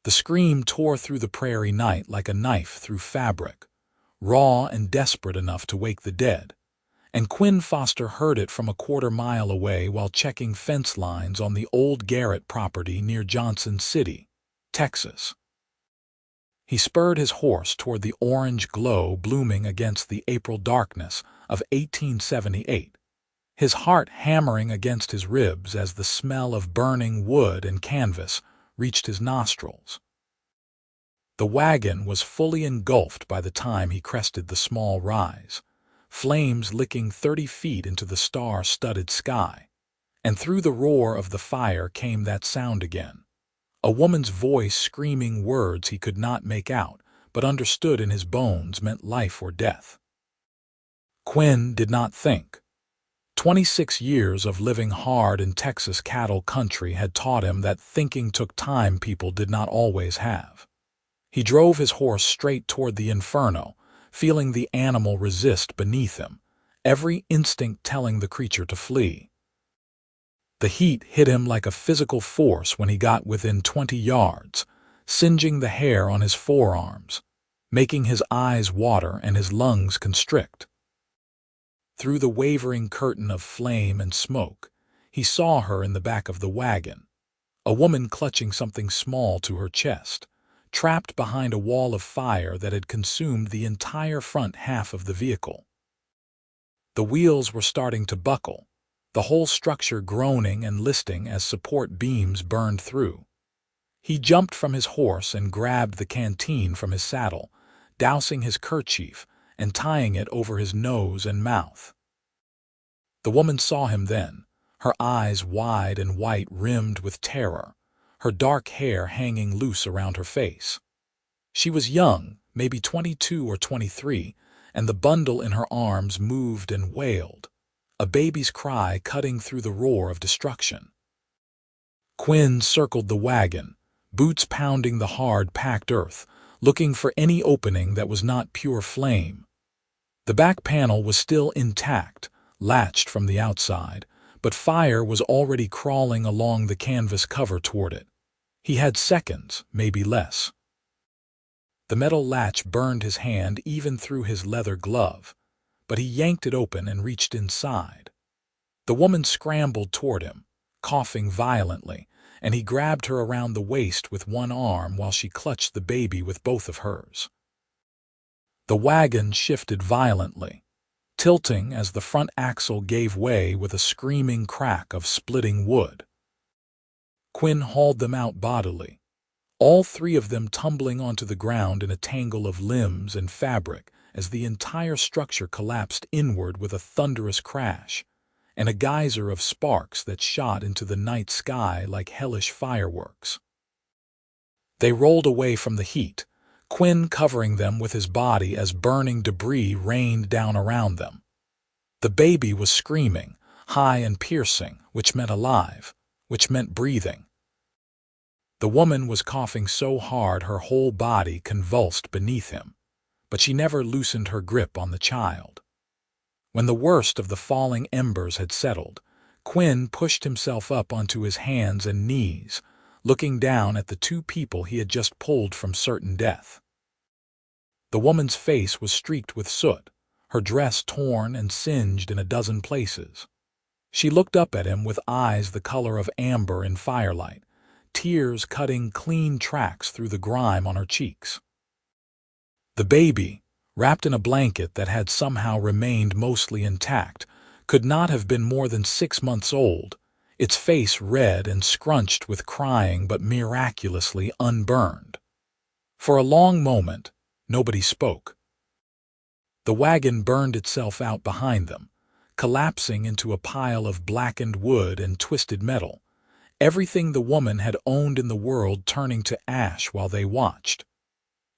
The scream tore through the prairie night like a knife through fabric, raw and desperate enough to wake the dead, and Quinn Foster heard it from a quarter-mile away while checking fence lines on the old Garrett property near Johnson City, Texas. He spurred his horse toward the orange glow blooming against the April darkness of 1878, his heart hammering against his ribs as the smell of burning wood and canvas reached his nostrils. The wagon was fully engulfed by the time he crested the small rise, flames licking 30 feet into the star-studded sky, and through the roar of the fire came that sound again, a woman's voice screaming words he could not make out, but understood in his bones meant life or death. Quinn did not think. 26 years of living hard in Texas cattle country had taught him that thinking took time people did not always have. He drove his horse straight toward the inferno, feeling the animal resist beneath him, every instinct telling the creature to flee. The heat hit him like a physical force when he got within 20 yards, singeing the hair on his forearms, making his eyes water and his lungs constrict. Through the wavering curtain of flame and smoke, he saw her in the back of the wagon, a woman clutching something small to her chest, trapped behind a wall of fire that had consumed the entire front half of the vehicle. The wheels were starting to buckle, the whole structure groaning and listing as support beams burned through. He jumped from his horse and grabbed the canteen from his saddle, dousing his kerchief and tying it over his nose and mouth. The woman saw him then, her eyes wide and white rimmed with terror, her dark hair hanging loose around her face. She was young, maybe 22 or 23, and the bundle in her arms moved and wailed, a baby's cry cutting through the roar of destruction. Quinn circled the wagon, boots pounding the hard, packed earth, looking for any opening that was not pure flame. The back panel was still intact, latched from the outside, but fire was already crawling along the canvas cover toward it. He had seconds, maybe less. The metal latch burned his hand even through his leather glove, but he yanked it open and reached inside. The woman scrambled toward him, coughing violently, and he grabbed her around the waist with one arm while she clutched the baby with both of hers. The wagon shifted violently, tilting as the front axle gave way with a screaming crack of splitting wood. Quinn hauled them out bodily, all three of them tumbling onto the ground in a tangle of limbs and fabric as the entire structure collapsed inward with a thunderous crash, and a geyser of sparks that shot into the night sky like hellish fireworks. They rolled away from the heat, Quinn covering them with his body as burning debris rained down around them. The baby was screaming, high and piercing, which meant alive, which meant breathing. The woman was coughing so hard her whole body convulsed beneath him, but she never loosened her grip on the child. When the worst of the falling embers had settled, Quinn pushed himself up onto his hands and knees, looking down at the two people he had just pulled from certain death. The woman's face was streaked with soot, her dress torn and singed in a dozen places. She looked up at him with eyes the color of amber in firelight, tears cutting clean tracks through the grime on her cheeks. The baby, wrapped in a blanket that had somehow remained mostly intact, could not have been more than 6 months old, its face red and scrunched with crying but miraculously unburned. For a long moment, nobody spoke. The wagon burned itself out behind them, collapsing into a pile of blackened wood and twisted metal, everything the woman had owned in the world turning to ash while they watched.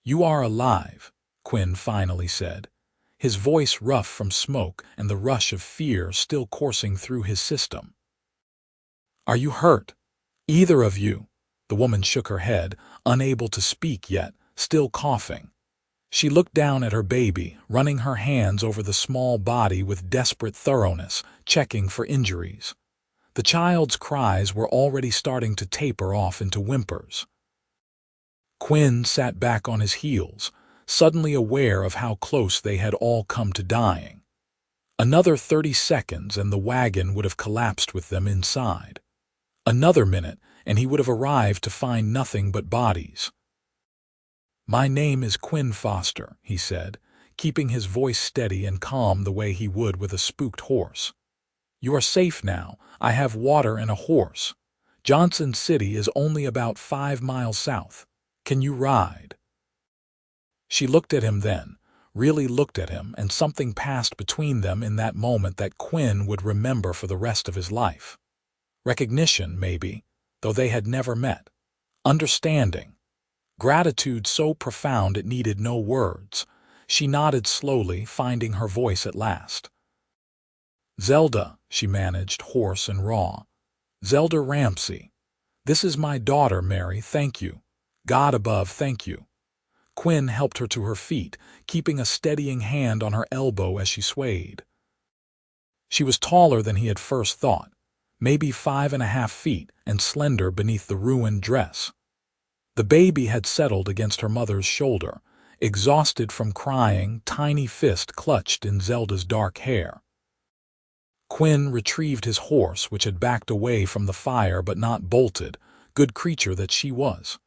"You are alive," Quinn finally said, his voice rough from smoke and the rush of fear still coursing through his system. "Are you hurt? Either of you?" The woman shook her head, unable to speak yet, still coughing. She looked down at her baby, running her hands over the small body with desperate thoroughness, checking for injuries. The child's cries were already starting to taper off into whimpers. Quinn sat back on his heels, suddenly aware of how close they had all come to dying. Another 30 seconds and the wagon would have collapsed with them inside. Another minute and he would have arrived to find nothing but bodies. "My name is Quinn Foster," he said, keeping his voice steady and calm the way he would with a spooked horse. "You are safe now. I have water and a horse. Johnson City is only about 5 miles south. Can you ride?" She looked at him then, really looked at him, and something passed between them in that moment that Quinn would remember for the rest of his life. Recognition, maybe, though they had never met. Understanding. Gratitude so profound it needed no words. She nodded slowly, finding her voice at last. "Zelda," she managed, hoarse and raw. "Zelda Ramsey. This is my daughter, Mary, thank you. God above, thank you." Quinn helped her to her feet, keeping a steadying hand on her elbow as she swayed. She was taller than he had first thought, maybe 5.5 feet, and slender beneath the ruined dress. The baby had settled against her mother's shoulder, exhausted from crying, tiny fist clutched in Zelda's dark hair. Quinn retrieved his horse, which had backed away from the fire but not bolted, good creature that she was.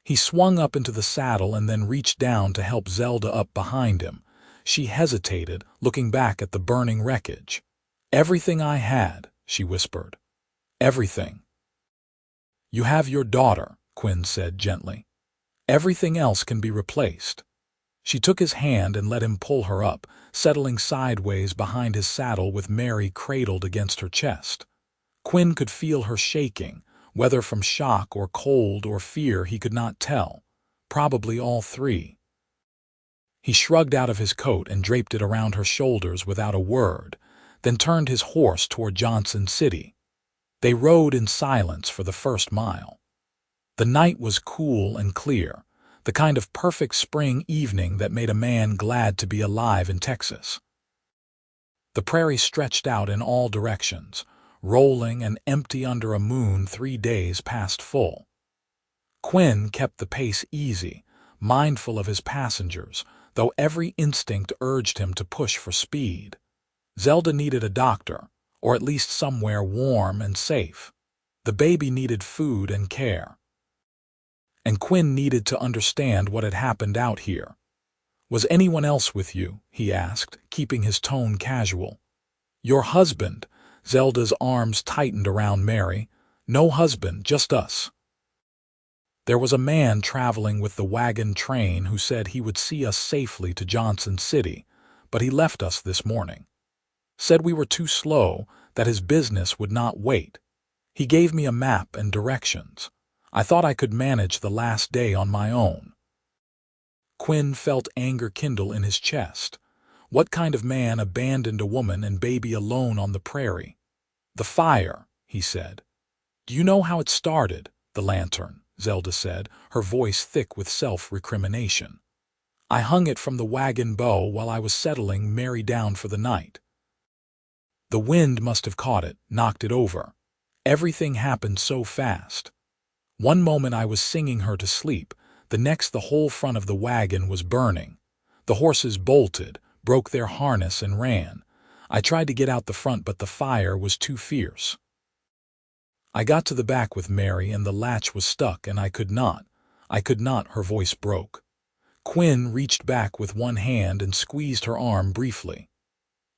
He swung up into the saddle and then reached down to help Zelda up behind him. She hesitated, looking back at the burning wreckage. "Everything I had," she whispered. "Everything." "You have your daughter," Quinn said gently. "Everything else can be replaced." She took his hand and let him pull her up, settling sideways behind his saddle with Mary cradled against her chest. Quinn could feel her shaking, whether from shock or cold or fear he could not tell, probably all three. He shrugged out of his coat and draped it around her shoulders without a word, then turned his horse toward Johnson City. They rode in silence for the first mile. The night was cool and clear, the kind of perfect spring evening that made a man glad to be alive in Texas. The prairie stretched out in all directions, rolling and empty under a moon 3 days past full. Quinn kept the pace easy, mindful of his passengers, though every instinct urged him to push for speed. Zelda needed a doctor, or at least somewhere warm and safe. The baby needed food and care. And Quinn needed to understand what had happened out here. "Was anyone else with you?" he asked, keeping his tone casual. "Your husband." Zelda's arms tightened around Mary. "No husband, just us." "There was a man traveling with the wagon train who said he would see us safely to Johnson City, but he left us this morning. Said we were too slow, that his business would not wait. He gave me a map and directions. I thought I could manage the last day on my own." Quinn felt anger kindle in his chest. What kind of man abandoned a woman and baby alone on the prairie? "The fire," he said. "Do you know how it started?" "The lantern," Zelda said, her voice thick with self-recrimination. "I hung it from the wagon bow while I was settling Mary down for the night. The wind must have caught it, knocked it over. Everything happened so fast. One moment I was singing her to sleep, the next the whole front of the wagon was burning. The horses bolted, broke their harness and ran. I tried to get out the front, but the fire was too fierce. I got to the back with Mary and the latch was stuck and I could not, her voice broke. Quinn reached back with one hand and squeezed her arm briefly.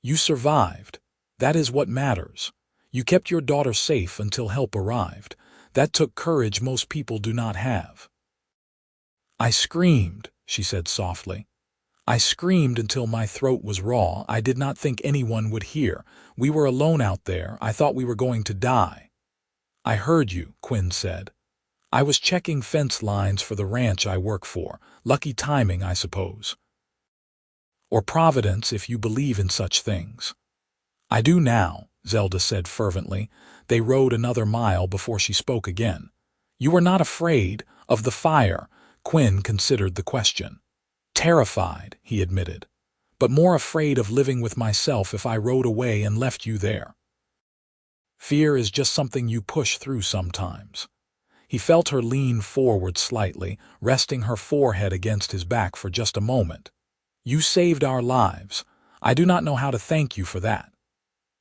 "You survived. That is what matters. You kept your daughter safe until help arrived. That took courage most people do not have." "I screamed," she said softly. "I screamed until my throat was raw. I did not think anyone would hear. We were alone out there. I thought we were going to die." "I heard you," Quinn said. "I was checking fence lines for the ranch I work for. Lucky timing, I suppose. Or providence, if you believe in such things." "I do now," Zelda said fervently. They rode another mile before she spoke again. "You were not afraid of the fire?" Quinn considered the question. "Terrified," he admitted, "but more afraid of living with myself if I rode away and left you there. Fear is just something you push through sometimes." He felt her lean forward slightly, resting her forehead against his back for just a moment. "You saved our lives. I do not know how to thank you for that."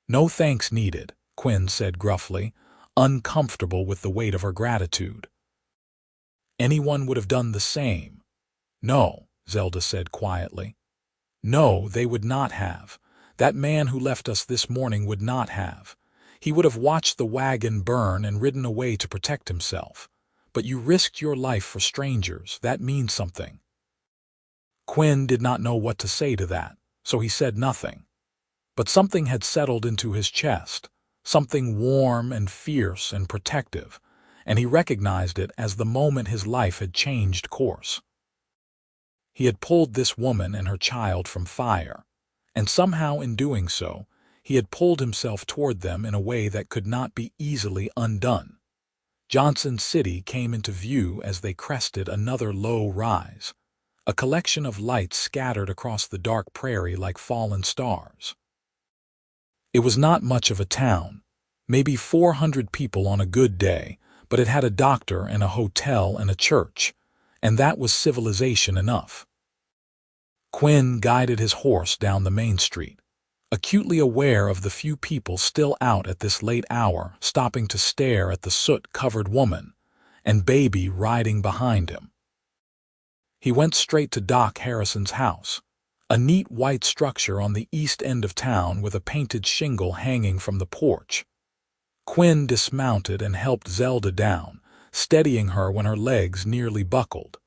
"No thanks needed," Quinn said gruffly, uncomfortable with the weight of her gratitude. "Anyone would have done the same." "No," Zelda said quietly. "No, they would not have. That man who left us this morning would not have. He would have watched the wagon burn and ridden away to protect himself. But you risked your life for strangers. That means something." Quinn did not know what to say to that, so he said nothing. But something had settled into his chest, something warm and fierce and protective, and he recognized it as the moment his life had changed course. He had pulled this woman and her child from fire, and somehow in doing so, he had pulled himself toward them in a way that could not be easily undone. Johnson City came into view as they crested another low rise, a collection of lights scattered across the dark prairie like fallen stars. It was not much of a town, maybe 400 people on a good day, but it had a doctor and a hotel and a church, and that was civilization enough. Quinn guided his horse down the main street, acutely aware of the few people still out at this late hour, stopping to stare at the soot-covered woman and baby riding behind him. He went straight to Doc Harrison's house, a neat white structure on the east end of town with a painted shingle hanging from the porch. Quinn dismounted and helped Zelda down, steadying her when her legs nearly buckled.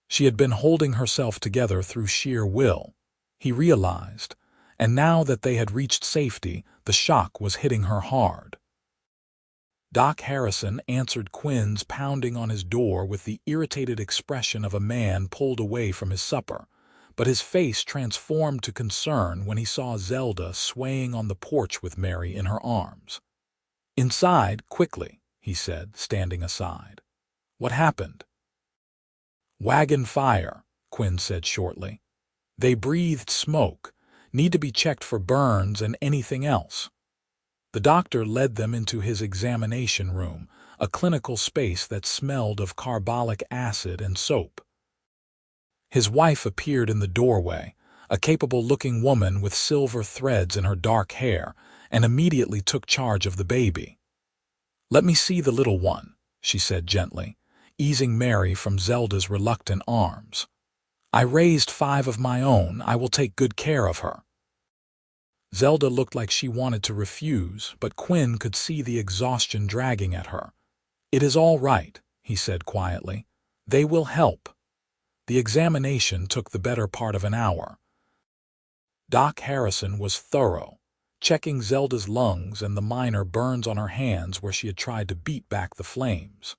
She had been holding herself together through sheer will, he realized, and now that they had reached safety, the shock was hitting her hard. Doc Harrison answered Quinn's pounding on his door with the irritated expression of a man pulled away from his supper, but his face transformed to concern when he saw Zelda swaying on the porch with Mary in her arms. "Inside, quickly," he said, standing aside. "What happened?" "Wagon fire," Quinn said shortly. "They breathed smoke. Need to be checked for burns and anything else." The doctor led them into his examination room, a clinical space that smelled of carbolic acid and soap. His wife appeared in the doorway, a capable-looking woman with silver threads in her dark hair, and immediately took charge of the baby. "Let me see the little one," she said gently, easing Mary from Zelda's reluctant arms. "I raised 5 of my own. I will take good care of her." Zelda looked like she wanted to refuse, but Quinn could see the exhaustion dragging at her. "It is all right," he said quietly. "They will help." The examination took the better part of an hour. Doc Harrison was thorough, checking Zelda's lungs and the minor burns on her hands where she had tried to beat back the flames.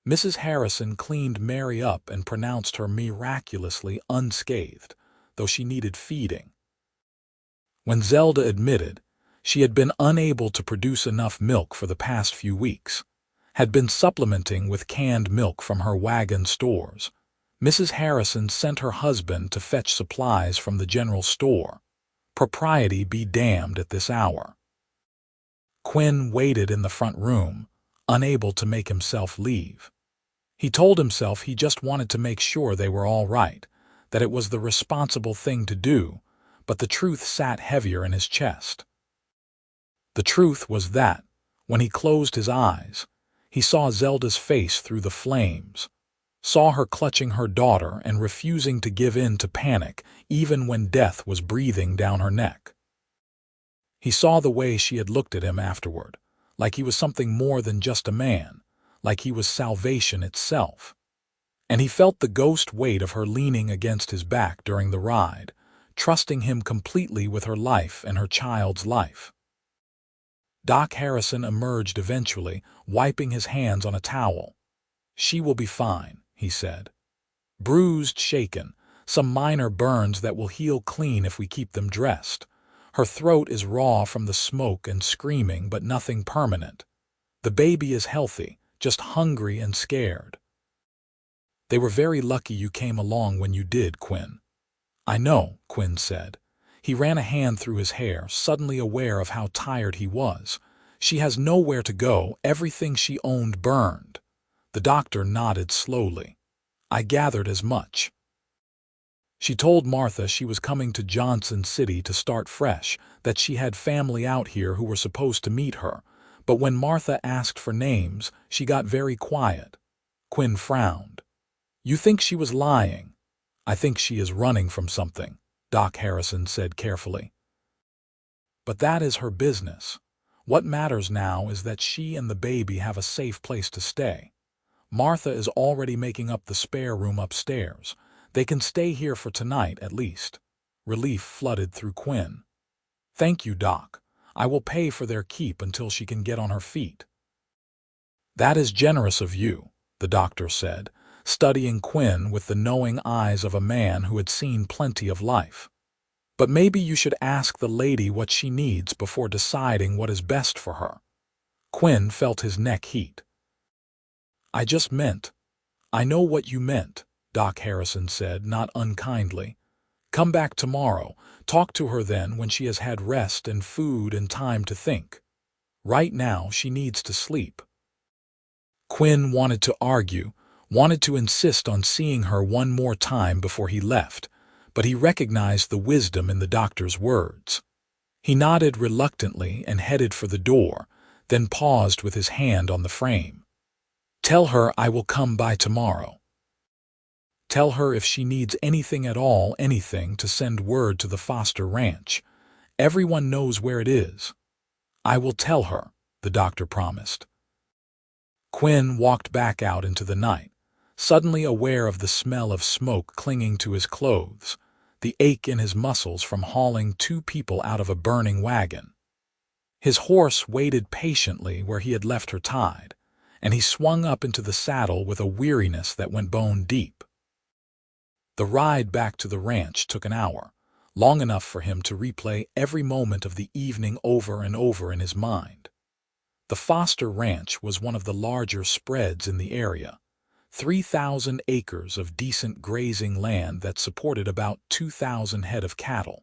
Mrs. Harrison cleaned Mary up and pronounced her miraculously unscathed, though she needed feeding. When Zelda admitted, she had been unable to produce enough milk for the past few weeks, had been supplementing with canned milk from her Wagon stores, Mrs. Harrison sent her husband to fetch supplies from the general store. Propriety be damned at this hour. Quinn waited in the front room, unable to make himself leave. He told himself he just wanted to make sure they were all right, that it was the responsible thing to do, but the truth sat heavier in his chest. The truth was that, when he closed his eyes, he saw Zelda's face through the flames, saw her clutching her daughter and refusing to give in to panic even when death was breathing down her neck. He saw the way she had looked at him afterward, like he was something more than just a man, like he was salvation itself. And he felt the ghost weight of her leaning against his back during the ride, trusting him completely with her life and her child's life. Doc Harrison emerged eventually, wiping his hands on a towel. "She will be fine," he said. "Bruised, shaken, some minor burns that will heal clean if we keep them dressed. Her throat is raw from the smoke and screaming, but nothing permanent. The baby is healthy, just hungry and scared." "They were very lucky you came along when you did, Quinn." "I know," Quinn said. He ran a hand through his hair, suddenly aware of how tired he was. She has nowhere to go. Everything she owned burned. The doctor nodded slowly. I gathered as much. She told Martha she was coming to Johnson City to start fresh, that she had family out here who were supposed to meet her. But when Martha asked for names, she got very quiet. Quinn frowned. You think she was lying? I think she is running from something, Doc Harrison said carefully. But that is her business. What matters now is that she and the baby have a safe place to stay. Martha is already making up the spare room upstairs. They can stay here for tonight at least. Relief flooded through Quinn. Thank you, Doc. I will pay for their keep until she can get on her feet. That is generous of you, the doctor said, studying Quinn with the knowing eyes of a man who had seen plenty of life. But maybe you should ask the lady what she needs before deciding what is best for her. Quinn felt his neck heat. I just meant. I know what you meant, Doc Harrison said, not unkindly. Come back tomorrow. Talk to her then when she has had rest and food and time to think. Right now she needs to sleep. Quinn wanted to argue, wanted to insist on seeing her one more time before he left, but he recognized the wisdom in the doctor's words. He nodded reluctantly and headed for the door, then paused with his hand on the frame. Tell her I will come by tomorrow. Tell her if she needs anything at all, anything, to send word to the Foster ranch. Everyone knows where it is. I will tell her, the doctor promised. Quinn walked back out into the night, suddenly aware of the smell of smoke clinging to his clothes, the ache in his muscles from hauling two people out of a burning wagon. His horse waited patiently where he had left her tied, and he swung up into the saddle with a weariness that went bone deep. The ride back to the ranch took an hour, long enough for him to replay every moment of the evening over and over in his mind. The Foster Ranch was one of the larger spreads in the area, 3,000 acres of decent grazing land that supported about 2,000 head of cattle.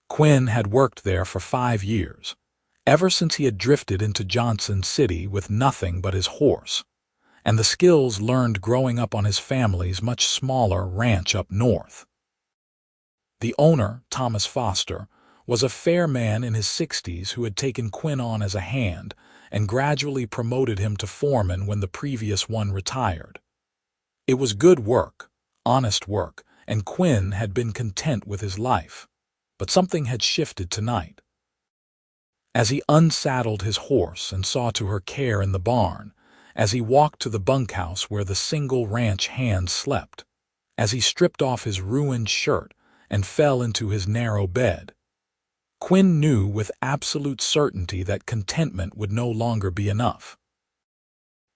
Quinn had worked there for 5 years, ever since he had drifted into Johnson City with nothing but his horse, and the skills learned growing up on his family's much smaller ranch up north. The owner, Thomas Foster, was a fair man in his 60s who had taken Quinn on as a hand and gradually promoted him to foreman when the previous one retired. It was good work, honest work, and Quinn had been content with his life. But something had shifted tonight. As he unsaddled his horse and saw to her care in the barn, as he walked to the bunkhouse where the single ranch hand slept, as he stripped off his ruined shirt and fell into his narrow bed, Quinn knew with absolute certainty that contentment would no longer be enough.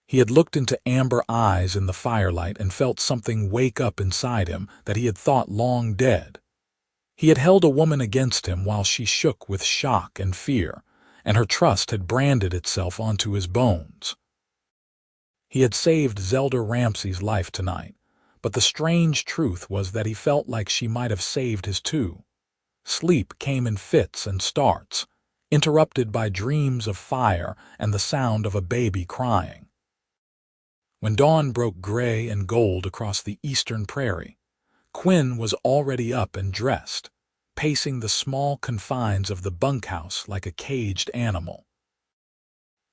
He had looked into amber eyes in the firelight and felt something wake up inside him that he had thought long dead. He had held a woman against him while she shook with shock and fear, and her trust had branded itself onto his bones. He had saved Zelda Ramsey's life tonight, but the strange truth was that he felt like she might have saved his too. Sleep came in fits and starts, interrupted by dreams of fire and the sound of a baby crying. When dawn broke gray and gold across the eastern prairie, Quinn was already up and dressed, pacing the small confines of the bunkhouse like a caged animal.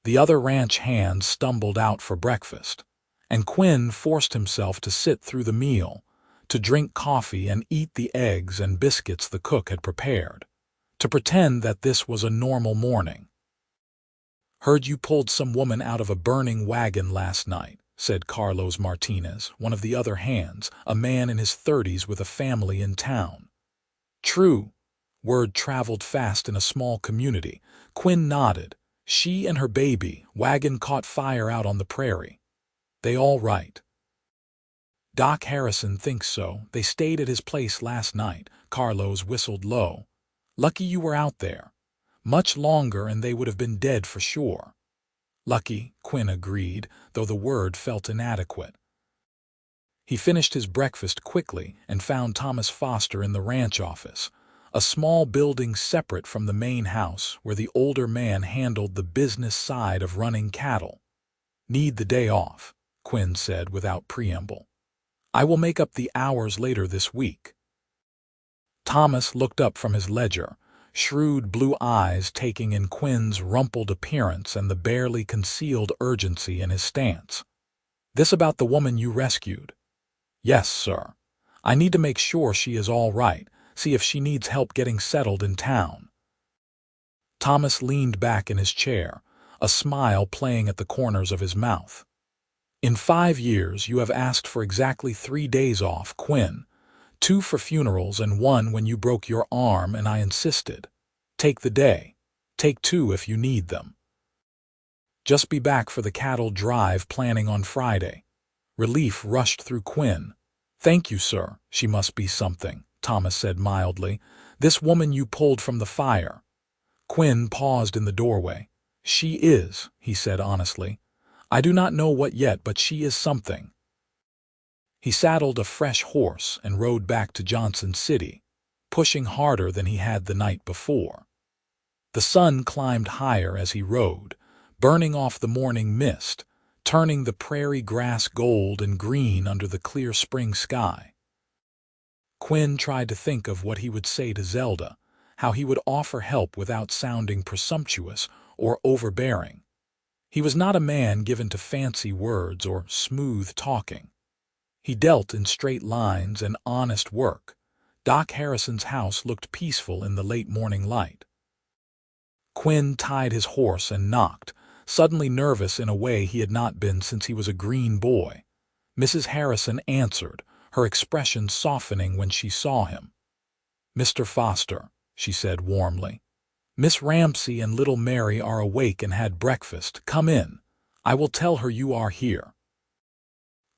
The other ranch hands stumbled out for breakfast, and Quinn forced himself to sit through the meal, to drink coffee and eat the eggs and biscuits the cook had prepared, to pretend that this was a normal morning. "Heard you pulled some woman out of a burning wagon last night," said Carlos Martinez, one of the other hands, a man in his 30s with a family in town. "True." Word traveled fast in a small community. Quinn nodded. She and her baby, Wagon, caught fire out on the prairie. "They all right?" "Doc Harrison thinks so. They stayed at his place last night." Carlos whistled low. "Lucky you were out there. Much longer and they would have been dead for sure." "Lucky," Quinn agreed, though the word felt inadequate. He finished his breakfast quickly and found Thomas Foster in the ranch office, a small building separate from the main house where the older man handled the business side of running cattle. "Need the day off," Quinn said without preamble. "I will make up the hours later this week." Thomas looked up from his ledger, shrewd blue eyes taking in Quinn's rumpled appearance and the barely concealed urgency in his stance. "This about the woman you rescued?" "Yes, sir. I need to make sure she is all right, see if she needs help getting settled in town." Thomas leaned back in his chair, a smile playing at the corners of his mouth. "In 5 years you have asked for exactly 3 days off, Quinn. 2 for funerals and 1 when you broke your arm and I insisted. Take the day. Take 2 if you need them. Just be back for the cattle drive planning on Friday." Relief rushed through Quinn. "Thank you, sir. She must be something," Thomas said mildly. "This woman you pulled from the fire." Quinn paused in the doorway. "She is," he said honestly. "I do not know what yet, but she is something." He saddled a fresh horse and rode back to Johnson City, pushing harder than he had the night before. The sun climbed higher as he rode, burning off the morning mist, turning the prairie grass gold and green under the clear spring sky. Quinn tried to think of what he would say to Zelda, how he would offer help without sounding presumptuous or overbearing. He was not a man given to fancy words or smooth talking. He dealt in straight lines and honest work. Doc Harrison's house looked peaceful in the late morning light. Quinn tied his horse and knocked, suddenly nervous in a way he had not been since he was a green boy. Mrs. Harrison answered, her expression softening when she saw him. "Mr. Foster," she said warmly. "Miss Ramsay and little Mary are awake and had breakfast. Come in. I will tell her you are here."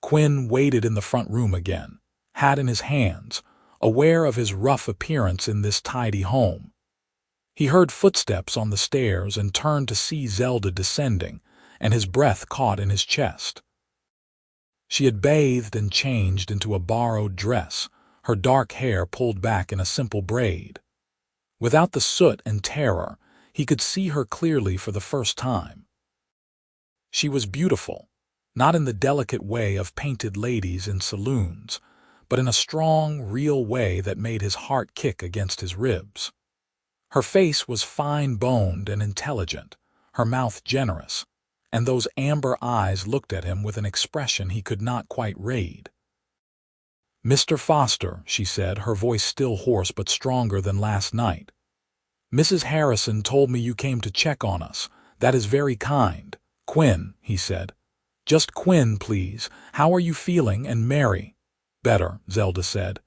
Quinn waited in the front room again, hat in his hands, aware of his rough appearance in this tidy home. He heard footsteps on the stairs and turned to see Zelda descending, and his breath caught in his chest. She had bathed and changed into a borrowed dress, her dark hair pulled back in a simple braid. Without the soot and terror, he could see her clearly for the first time. She was beautiful, not in the delicate way of painted ladies in saloons, but in a strong, real way that made his heart kick against his ribs. Her face was fine-boned and intelligent, her mouth generous, and those amber eyes looked at him with an expression he could not quite read. "Mr. Foster," she said, her voice still hoarse but stronger than last night. "Mrs. Harrison told me you came to check on us. That is very kind." "Quinn," he said. "Just Quinn, please. How are you feeling, and Mary?" "Better," Zelda said.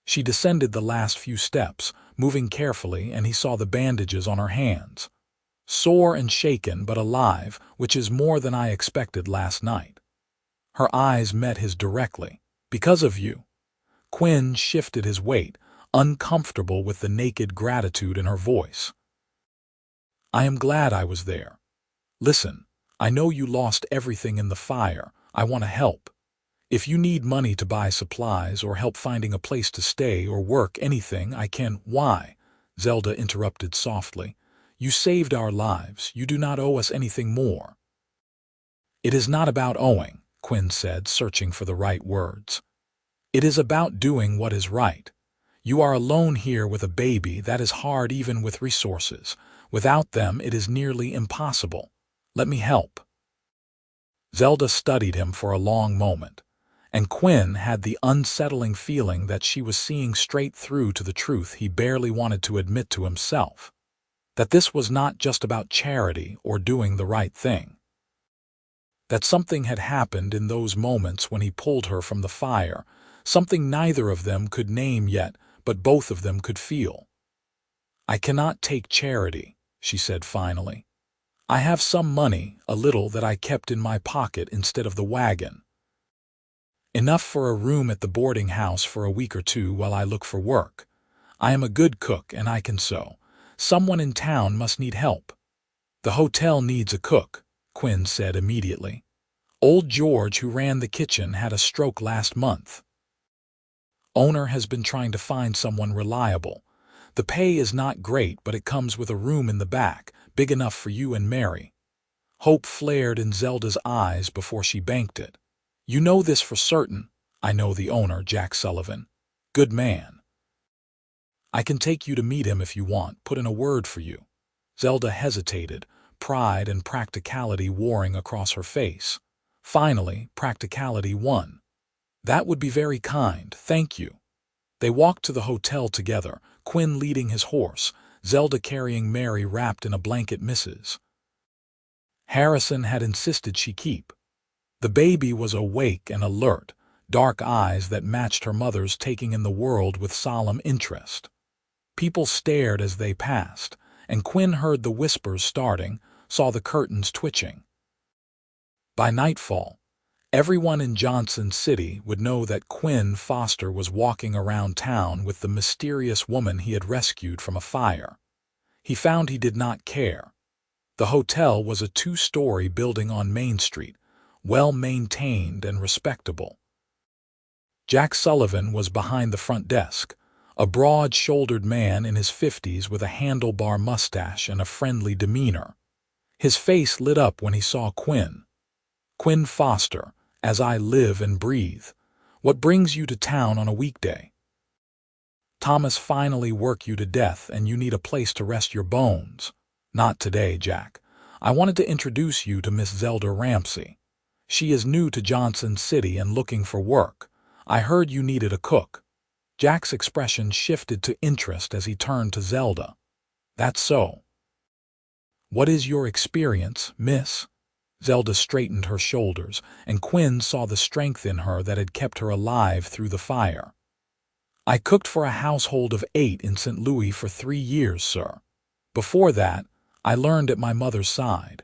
She descended the last few steps, moving carefully, and he saw the bandages on her hands. "Sore and shaken, but alive, which is more than I expected last night." Her eyes met his directly. "Because of you." Quinn shifted his weight, uncomfortable with the naked gratitude in her voice. "I am glad I was there. Listen, I know you lost everything in the fire. I want to help. If you need money to buy supplies or help finding a place to stay or work, anything, I can—" "Why?" Zelda interrupted softly. "You saved our lives. You do not owe us anything more." "It is not about owing," Quinn said, searching for the right words. "It is about doing what is right. You are alone here with a baby. That is hard even with resources. Without them, it is nearly impossible. Let me help." Zelda studied him for a long moment, and Quinn had the unsettling feeling that she was seeing straight through to the truth he barely wanted to admit to himself. That this was not just about charity or doing the right thing. That something had happened in those moments when he pulled her from the fire, something neither of them could name yet, but both of them could feel. "I cannot take charity," she said finally. "I have some money, a little, that I kept in my pocket instead of the wagon. Enough for a room at the boarding house for a week or 2 while I look for work. I am a good cook and I can sew. Someone in town must need help." "The hotel needs a cook," Quinn said immediately. "Old George, who ran the kitchen, had a stroke last month." Owner has been trying to find someone reliable. The pay is not great, but it comes with a room in the back, big enough for you and Mary." Hope flared in Zelda's eyes before she banked it. "You know this for certain." "I know the owner, Jack Sullivan. Good man. I can take you to meet him if you want, put in a word for you." Zelda hesitated, pride and practicality warring across her face. Finally, practicality won. "That would be very kind, thank you." They walked to the hotel together, Quinn leading his horse, Zelda carrying Mary wrapped in a blanket. Mrs. Harrison had insisted she keep. The baby was awake and alert, dark eyes that matched her mother's, taking in the world with solemn interest. People stared as they passed, and Quinn heard the whispers starting, saw the curtains twitching. By nightfall, everyone in Johnson City would know that Quinn Foster was walking around town with the mysterious woman he had rescued from a fire. He found he did not care. The hotel was a 2-story building on Main Street, well-maintained and respectable. Jack Sullivan was behind the front desk, a broad-shouldered man in his 50s with a handlebar mustache and a friendly demeanor. His face lit up when he saw Quinn. "Quinn Foster, as I live and breathe. What brings you to town on a weekday?" "Thomas finally worked you to death and you need a place to rest your bones." "Not today, Jack. I wanted to introduce you to Miss Zelda Ramsey. She is new to Johnson City and looking for work. I heard you needed a cook." Jack's expression shifted to interest as he turned to Zelda. "That's so. What is your experience, miss?" Zelda straightened her shoulders, and Quinn saw the strength in her that had kept her alive through the fire. "I cooked for a household of 8 in St. Louis for 3 years, sir. Before that, I learned at my mother's side.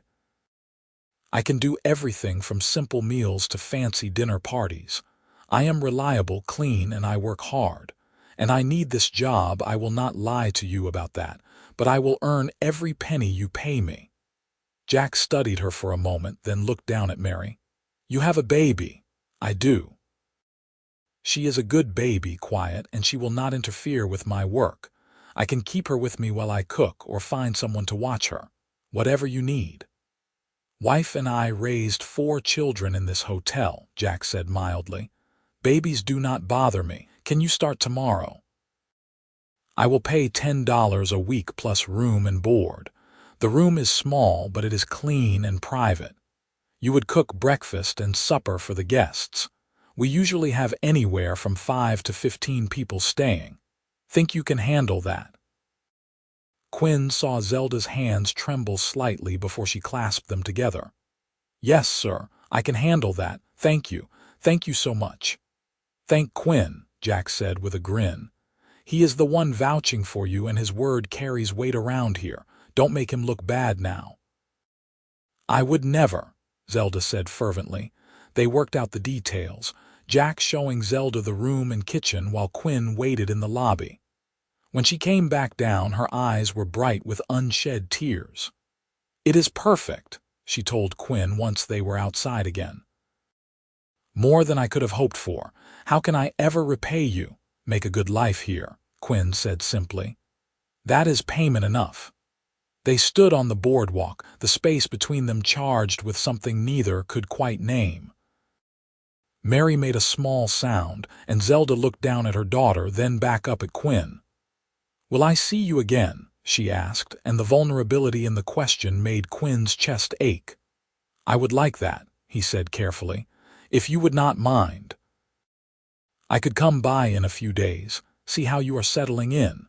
I can do everything from simple meals to fancy dinner parties. I am reliable, clean, and I work hard. And I need this job, I will not lie to you about that, but I will earn every penny you pay me." Jack studied her for a moment, then looked down at Mary. "You have a baby." "I do. She is a good baby, quiet, and she will not interfere with my work. I can keep her with me while I cook or find someone to watch her. Whatever you need." "Wife and I raised 4 children in this hotel," Jack said mildly. "Babies do not bother me. Can you start tomorrow?" "I will pay $10 a week plus room and board. The room is small, but it is clean and private. You would cook breakfast and supper for the guests. We usually have anywhere from 5 to 15 people staying. Think you can handle that?" Quinn saw Zelda's hands tremble slightly before she clasped them together. "Yes, sir, I can handle that. Thank you. Thank you so much." "Thank Quinn," Jack said with a grin. "He is the one vouching for you and his word carries weight around here. Don't make him look bad now." "I would never," Zelda said fervently. They worked out the details, Jack showing Zelda the room and kitchen while Quinn waited in the lobby. When she came back down, her eyes were bright with unshed tears. "It is perfect," she told Quinn once they were outside again. "More than I could have hoped for. How can I ever repay you?" "Make a good life here," Quinn said simply. "That is payment enough." They stood on the boardwalk, the space between them charged with something neither could quite name. Mary made a small sound, and Zelda looked down at her daughter, then back up at Quinn. "Will I see you again?" she asked, and the vulnerability in the question made Quinn's chest ache. "I would like that," he said carefully, "if you would not mind. I could come by in a few days, see how you are settling in."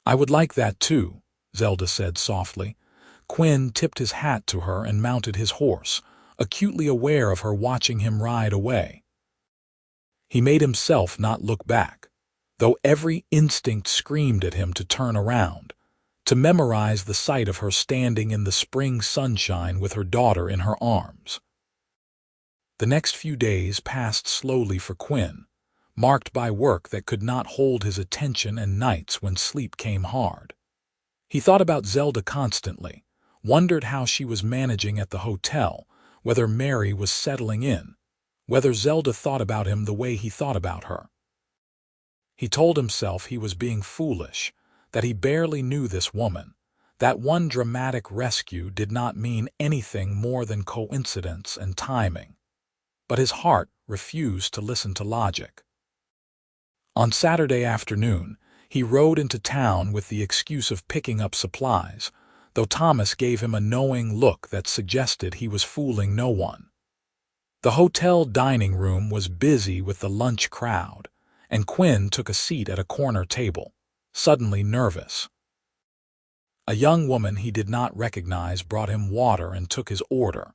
"I would like that too," Zelda said softly. Quinn tipped his hat to her and mounted his horse, acutely aware of her watching him ride away. He made himself not look back, though every instinct screamed at him to turn around, to memorize the sight of her standing in the spring sunshine with her daughter in her arms. The next few days passed slowly for Quinn, marked by work that could not hold his attention and nights when sleep came hard. He thought about Zelda constantly, wondered how she was managing at the hotel, whether Mary was settling in, whether Zelda thought about him the way he thought about her. He told himself he was being foolish, that he barely knew this woman. That one dramatic rescue did not mean anything more than coincidence and timing. But his heart refused to listen to logic. On Saturday afternoon, he rode into town with the excuse of picking up supplies, though Thomas gave him a knowing look that suggested he was fooling no one. The hotel dining room was busy with the lunch crowd, and Quinn took a seat at a corner table, suddenly nervous. A young woman he did not recognize brought him water and took his order,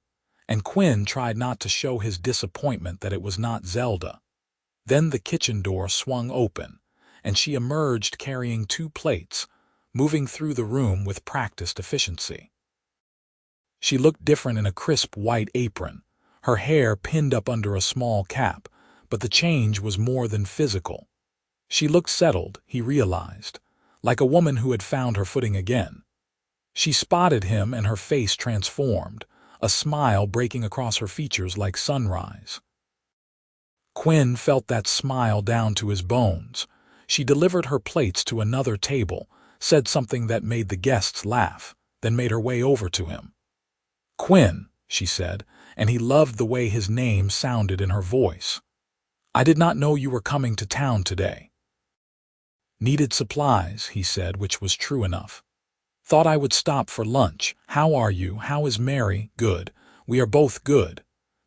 and Quinn tried not to show his disappointment that it was not Zelda. Then the kitchen door swung open, and she emerged carrying 2 plates, moving through the room with practiced efficiency. She looked different in a crisp white apron, her hair pinned up under a small cap, but the change was more than physical. She looked settled, he realized, like a woman who had found her footing again. She spotted him and her face transformed, a smile breaking across her features like sunrise. Quinn felt that smile down to his bones. She delivered her plates to another table, said something that made the guests laugh, then made her way over to him. "Quinn," she said, and he loved the way his name sounded in her voice. "I did not know you were coming to town today." "Needed supplies," he said, which was true enough. "Thought I would stop for lunch. How are you? How is Mary?" "Good. We are both good.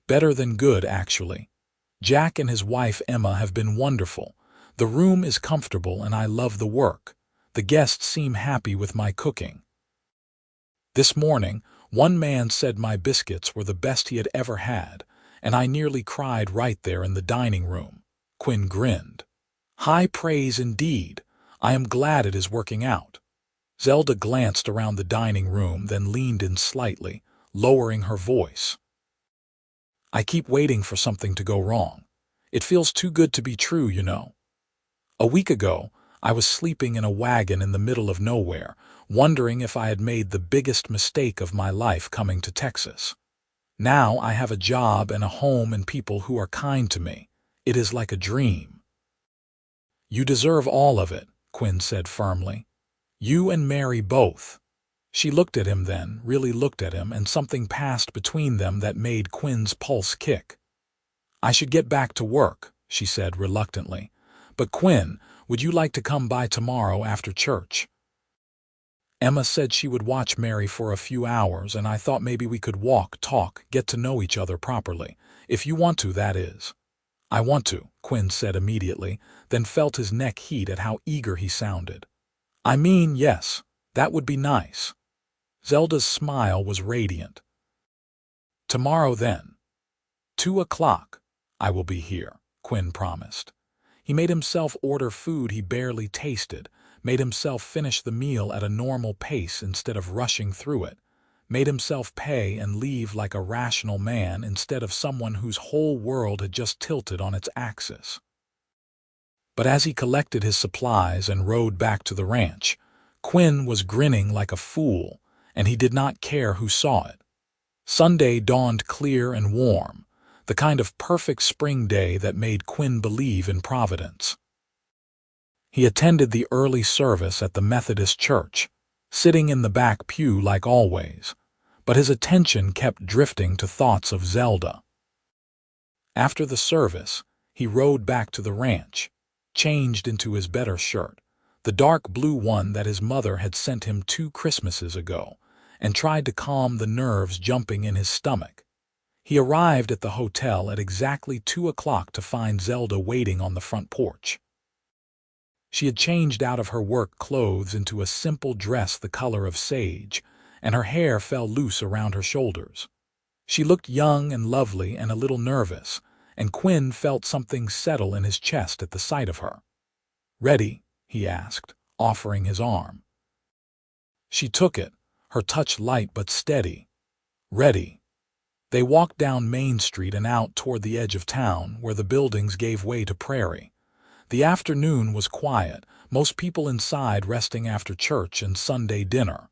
Better than good, actually. Jack and his wife Emma have been wonderful. The room is comfortable and I love the work. The guests seem happy with my cooking. This morning, one man said my biscuits were the best he had ever had, and I nearly cried right there in the dining room." Quinn grinned. "High praise indeed. I am glad it is working out." Zelda glanced around the dining room, then leaned in slightly, lowering her voice. "I keep waiting for something to go wrong. It feels too good to be true, you know. A week ago, I was sleeping in a wagon in the middle of nowhere, wondering if I had made the biggest mistake of my life coming to Texas. Now I have a job and a home and people who are kind to me. It is like a dream." "You deserve all of it," Quinn said firmly. "You and Mary both." She looked at him then, really looked at him, and something passed between them that made Quinn's pulse kick. "I should get back to work," she said reluctantly. "But Quinn, would you like to come by tomorrow after church? Emma said she would watch Mary for a few hours, and I thought maybe we could walk, talk, get to know each other properly. If you want to, that is." "I want to," Quinn said immediately, then felt his neck heat at how eager he sounded. "I mean, yes, that would be nice." Zelda's smile was radiant. "Tomorrow then. 2 o'clock. I will be here," Quinn promised. He made himself order food he barely tasted, made himself finish the meal at a normal pace instead of rushing through it, made himself pay and leave like a rational man instead of someone whose whole world had just tilted on its axis. But as he collected his supplies and rode back to the ranch, Quinn was grinning like a fool, and he did not care who saw it. Sunday dawned clear and warm, the kind of perfect spring day that made Quinn believe in Providence. He attended the early service at the Methodist church, sitting in the back pew like always, but his attention kept drifting to thoughts of Zelda. After the service, he rode back to the ranch, changed into his better shirt, the dark blue one that his mother had sent him 2 Christmases ago, and tried to calm the nerves jumping in his stomach. He arrived at the hotel at exactly 2 o'clock to find Zelda waiting on the front porch. She had changed out of her work clothes into a simple dress the color of sage, and her hair fell loose around her shoulders. She looked young and lovely and a little nervous, and Quinn felt something settle in his chest at the sight of her. "Ready?" he asked, offering his arm. She took it, her touch light but steady. "Ready." They walked down Main Street and out toward the edge of town, where the buildings gave way to prairie. The afternoon was quiet, most people inside resting after church and Sunday dinner.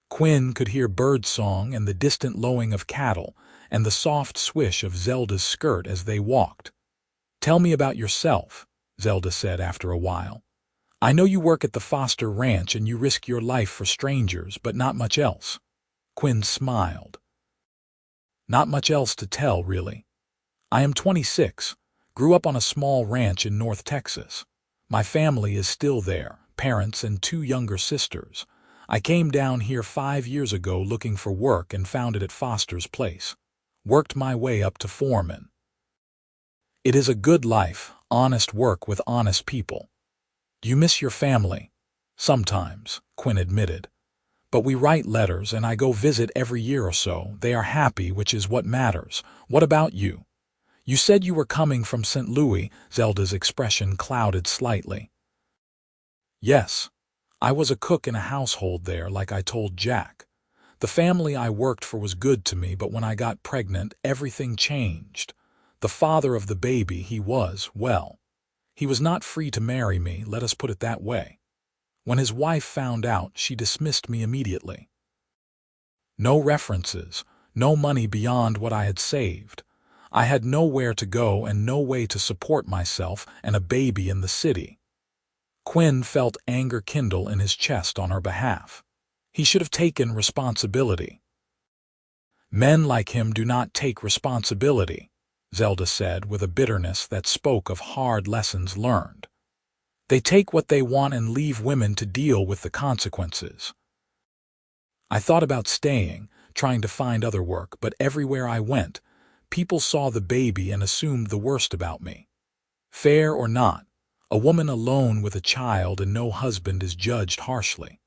Quinn could hear birdsong and the distant lowing of cattle and the soft swish of Zelda's skirt as they walked. "Tell me about yourself," Zelda said after a while. I know you work at the Foster Ranch and you risk your life for strangers, but not much else. Quinn smiled. Not much else to tell, really. I am 26, grew up on a small ranch in North Texas. My family is still there, parents and 2 younger sisters. I came down here 5 years ago looking for work and found it at Foster's place. Worked my way up to foreman. It is a good life, honest work with honest people. Do you miss your family? Sometimes, Quinn admitted. But we write letters and I go visit every year or so. They are happy, which is what matters. What about you? You said you were coming from St. Louis. Zelda's expression clouded slightly. Yes. I was a cook in a household there, like I told Jack. The family I worked for was good to me, but when I got pregnant, everything changed. The father of the baby, he was, well, he was not free to marry me, let us put it that way. When his wife found out, she dismissed me immediately. No references, no money beyond what I had saved. I had nowhere to go and no way to support myself and a baby in the city. Quinn felt anger kindle in his chest on her behalf. He should have taken responsibility. Men like him do not take responsibility, Zelda said with a bitterness that spoke of hard lessons learned. They take what they want and leave women to deal with the consequences. I thought about staying, trying to find other work, but everywhere I went, people saw the baby and assumed the worst about me. Fair or not, a woman alone with a child and no husband is judged harshly.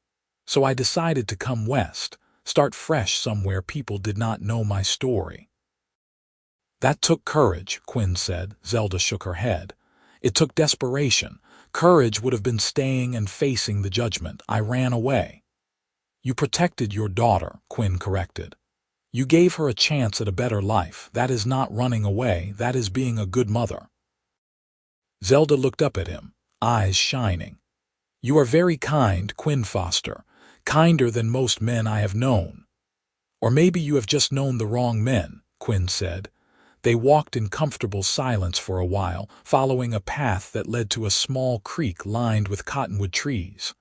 So I decided to come west, start fresh somewhere people did not know my story. That took courage, Quinn said. Zelda shook her head. It took desperation. Courage would have been staying and facing the judgment. I ran away. You protected your daughter, Quinn corrected. You gave her a chance at a better life. That is not running away, that is being a good mother. Zelda looked up at him, eyes shining. You are very kind, Quinn Foster, kinder than most men I have known. Or maybe you have just known the wrong men, Quinn said. They walked in comfortable silence for a while, following a path that led to a small creek lined with cottonwood trees.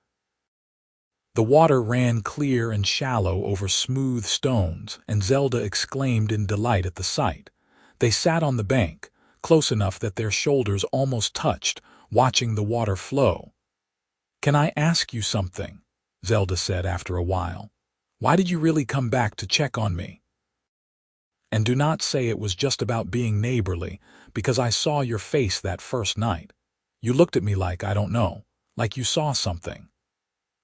The water ran clear and shallow over smooth stones, and Zelda exclaimed in delight at the sight. They sat on the bank, close enough that their shoulders almost touched, watching the water flow. Can I ask you something? Zelda said after a while. Why did you really come back to check on me? And do not say it was just about being neighborly, because I saw your face that first night. You looked at me like, I don't know, like you saw something.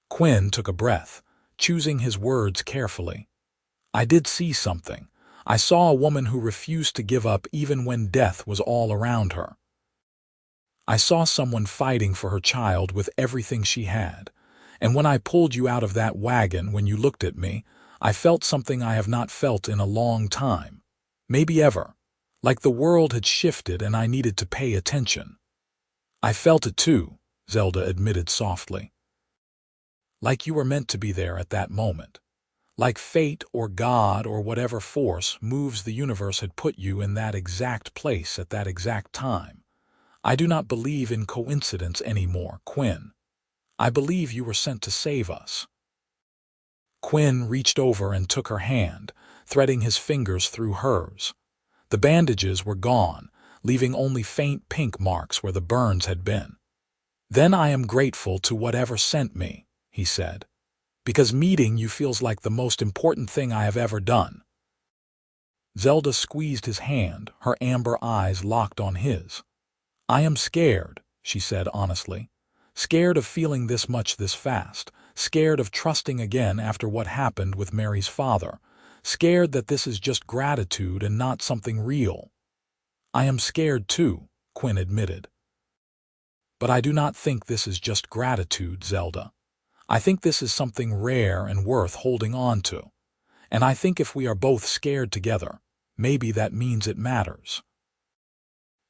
Quinn took a breath, choosing his words carefully. I did see something. I saw a woman who refused to give up even when death was all around her. I saw someone fighting for her child with everything she had. And when I pulled you out of that wagon, when you looked at me, I felt something I have not felt in a long time. Maybe ever. Like the world had shifted and I needed to pay attention. I felt it too, Zelda admitted softly. Like you were meant to be there at that moment. Like fate or God or whatever force moves the universe had put you in that exact place at that exact time. I do not believe in coincidence anymore, Quinn. I believe you were sent to save us. Quinn reached over and took her hand, threading his fingers through hers. The bandages were gone, leaving only faint pink marks where the burns had been. Then I am grateful to whatever sent me, he said, because meeting you feels like the most important thing I have ever done. Zelda squeezed his hand, her amber eyes locked on his. I am scared, she said honestly. Scared of feeling this much this fast, scared of trusting again after what happened with Mary's father, scared that this is just gratitude and not something real. I am scared too, Quinn admitted. But I do not think this is just gratitude, Zelda. I think this is something rare and worth holding on to. And I think if we are both scared together, maybe that means it matters.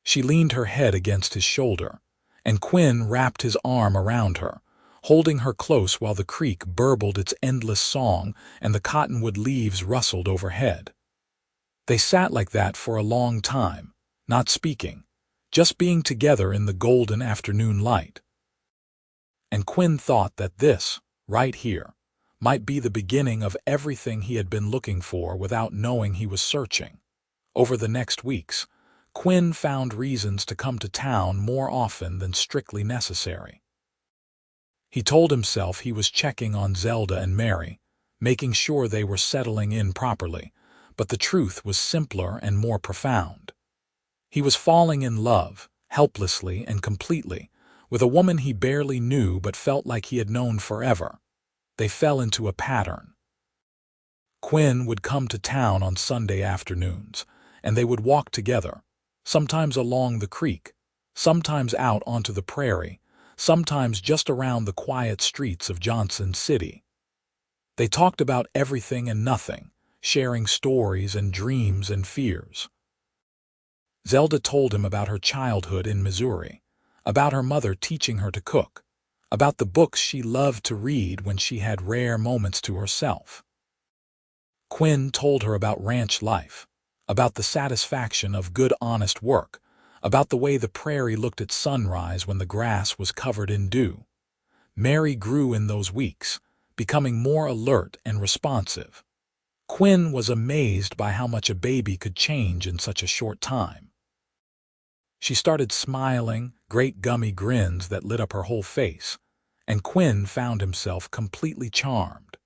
She leaned her head against his shoulder, and Quinn wrapped his arm around her, holding her close while the creek burbled its endless song and the cottonwood leaves rustled overhead. They sat like that for a long time, not speaking, just being together in the golden afternoon light. And Quinn thought that this, right here, might be the beginning of everything he had been looking for without knowing he was searching. Over the next weeks, Quinn found reasons to come to town more often than strictly necessary. He told himself he was checking on Zelda and Mary, making sure they were settling in properly, but the truth was simpler and more profound. He was falling in love, helplessly and completely, with a woman he barely knew but felt like he had known forever. They fell into a pattern. Quinn would come to town on Sunday afternoons, and they would walk together, sometimes along the creek, sometimes out onto the prairie, sometimes just around the quiet streets of Johnson City. They talked about everything and nothing, sharing stories and dreams and fears. Zelda told him about her childhood in Missouri, about her mother teaching her to cook, about the books she loved to read when she had rare moments to herself. Quinn told her about ranch life, about the satisfaction of good honest work, about the way the prairie looked at sunrise when the grass was covered in dew. Mary grew in those weeks, becoming more alert and responsive. Quinn was amazed by how much a baby could change in such a short time. She started smiling, great gummy grins that lit up her whole face, and Quinn found himself completely charmed.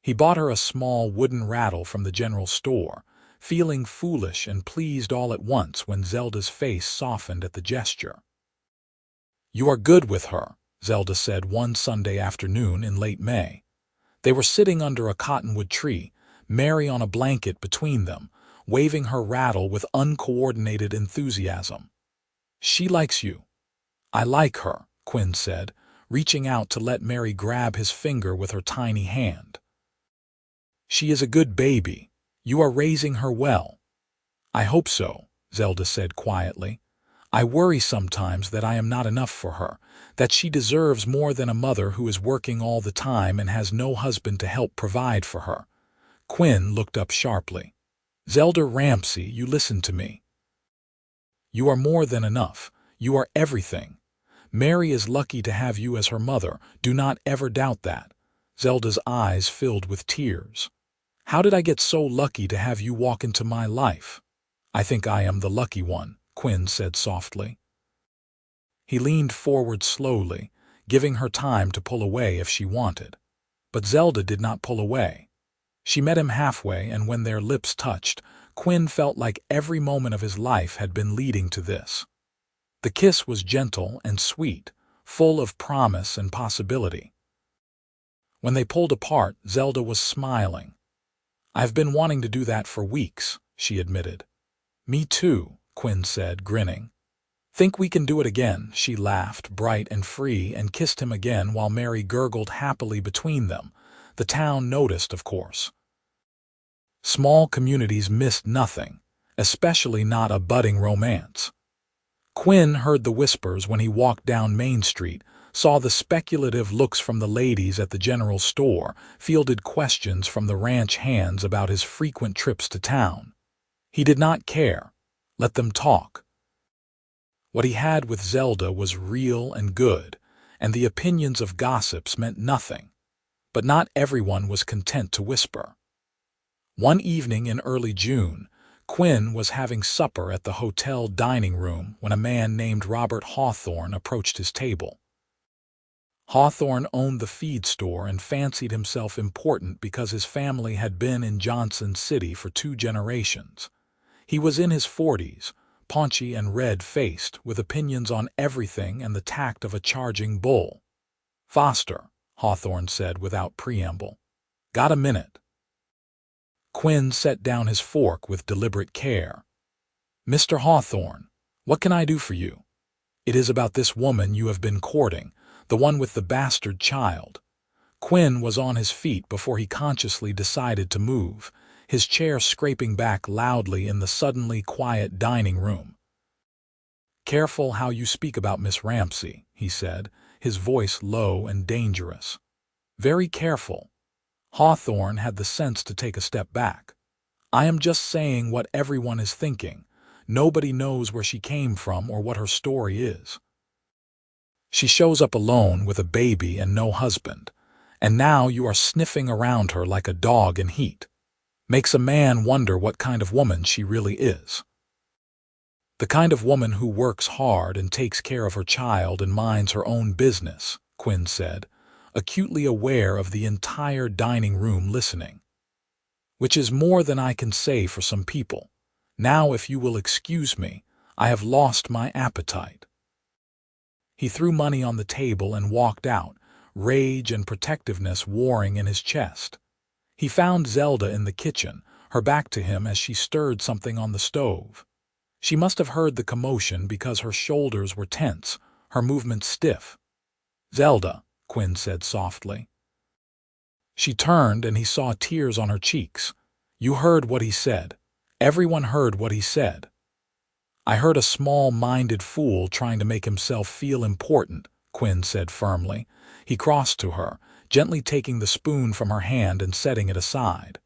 He bought her a small wooden rattle from the general store, feeling foolish and pleased all at once when Zelda's face softened at the gesture. "You are good with her," Zelda said one Sunday afternoon in late May. They were sitting under a cottonwood tree, Mary on a blanket between them, waving her rattle with uncoordinated enthusiasm. "She likes you." "I like her," Quinn said, reaching out to let Mary grab his finger with her tiny hand. "She is a good baby. You are raising her well." "I hope so," Zelda said quietly. "I worry sometimes that I am not enough for her, that she deserves more than a mother who is working all the time and has no husband to help provide for her." Quinn looked up sharply. "Zelda Ramsey, you listen to me. You are more than enough. You are everything. Mary is lucky to have you as her mother. Do not ever doubt that." Zelda's eyes filled with tears. "How did I get so lucky to have you walk into my life?" "I think I am the lucky one," Quinn said softly. He leaned forward slowly, giving her time to pull away if she wanted. But Zelda did not pull away. She met him halfway, and when their lips touched, Quinn felt like every moment of his life had been leading to this. The kiss was gentle and sweet, full of promise and possibility. When they pulled apart, Zelda was smiling. "I've been wanting to do that for weeks," she admitted. "Me too," Quinn said, grinning. "Think we can do it again?" She laughed, bright and free, and kissed him again while Mary gurgled happily between them. The town noticed, of course. Small communities missed nothing, especially not a budding romance. Quinn heard the whispers when he walked down Main Street, saw the speculative looks from the ladies at the general store, fielded questions from the ranch hands about his frequent trips to town. He did not care. Let them talk. What he had with Zelda was real and good, and the opinions of gossips meant nothing. But not everyone was content to whisper. One evening in early June, Quinn was having supper at the hotel dining room when a man named Robert Hawthorne approached his table. Hawthorne owned the feed store and fancied himself important because his family had been in Johnson City for 2 generations. He was in his 40s, paunchy and red-faced, with opinions on everything and the tact of a charging bull. "Foster," Hawthorne said without preamble. "Got a minute?" Quinn set down his fork with deliberate care. "Mr. Hawthorne, what can I do for you?" "It is about this woman you have been courting, the one with the bastard child." Quinn was on his feet before he consciously decided to move, his chair scraping back loudly in the suddenly quiet dining room. "Careful how you speak about Miss Ramsey," he said, his voice low and dangerous. "Very careful." Hawthorne had the sense to take a step back. "I am just saying what everyone is thinking. Nobody knows where she came from or what her story is. She shows up alone with a baby and no husband, and now you are sniffing around her like a dog in heat. Makes a man wonder what kind of woman she really is. The kind of woman who works hard and takes care of her child and minds her own business, Quinn said, acutely aware of the entire dining room listening. Which is more than I can say for some people. Now, if you will excuse me, I have lost my appetite. He threw money on the table and walked out, rage and protectiveness warring in his chest. He found Zelda in the kitchen, her back to him as she stirred something on the stove. She must have heard the commotion because her shoulders were tense, her movements stiff. "Zelda," Quinn said softly. She turned and he saw tears on her cheeks. "You heard what he said. Everyone heard what he said." "I heard a small-minded fool trying to make himself feel important," Quinn said firmly. He crossed to her, gently taking the spoon from her hand and setting it aside.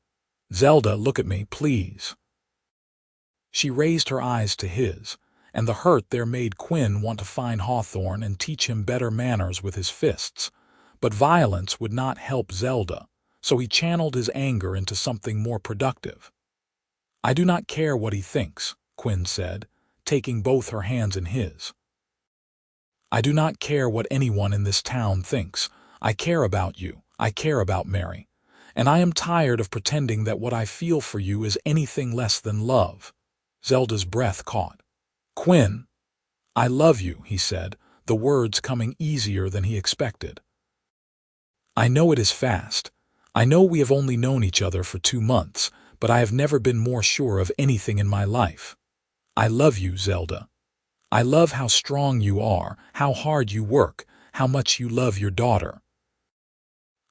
"Zelda, look at me, please." She raised her eyes to his, and the hurt there made Quinn want to find Hawthorne and teach him better manners with his fists. But violence would not help Zelda, so he channeled his anger into something more productive. "I do not care what he thinks," Quinn said, taking both her hands in his. "I do not care what anyone in this town thinks. I care about you. I care about Mary. And I am tired of pretending that what I feel for you is anything less than love." Zelda's breath caught. "Quinn, I love you," he said, the words coming easier than he expected. "I know it is fast. I know we have only known each other for 2 months, but I have never been more sure of anything in my life. I love you, Zelda. I love how strong you are, how hard you work, how much you love your daughter.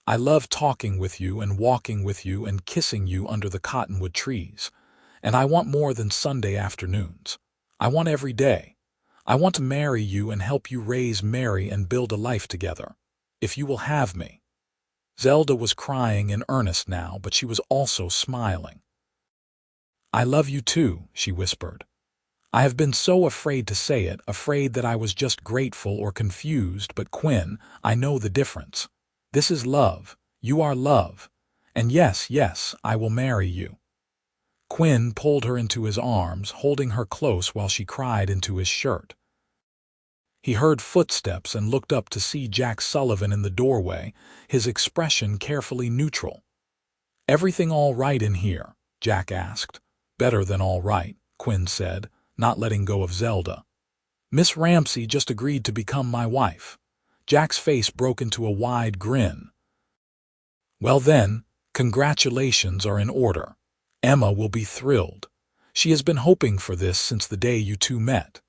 I love talking with you and walking with you and kissing you under the cottonwood trees. And I want more than Sunday afternoons. I want every day. I want to marry you and help you raise Mary and build a life together. If you will have me." Zelda was crying in earnest now, but she was also smiling. "I love you too," she whispered. "I have been so afraid to say it, afraid that I was just grateful or confused, but Quinn, I know the difference. This is love. You are love. And yes, yes, I will marry you." Quinn pulled her into his arms, holding her close while she cried into his shirt. He heard footsteps and looked up to see Jack Sullivan in the doorway, his expression carefully neutral. "Everything all right in here?" Jack asked. "Better than all right," Quinn said, not letting go of Zelda. "Miss Ramsey just agreed to become my wife." Jack's face broke into a wide grin. "Well then, congratulations are in order. Emma will be thrilled. She has been hoping for this since the day you two met."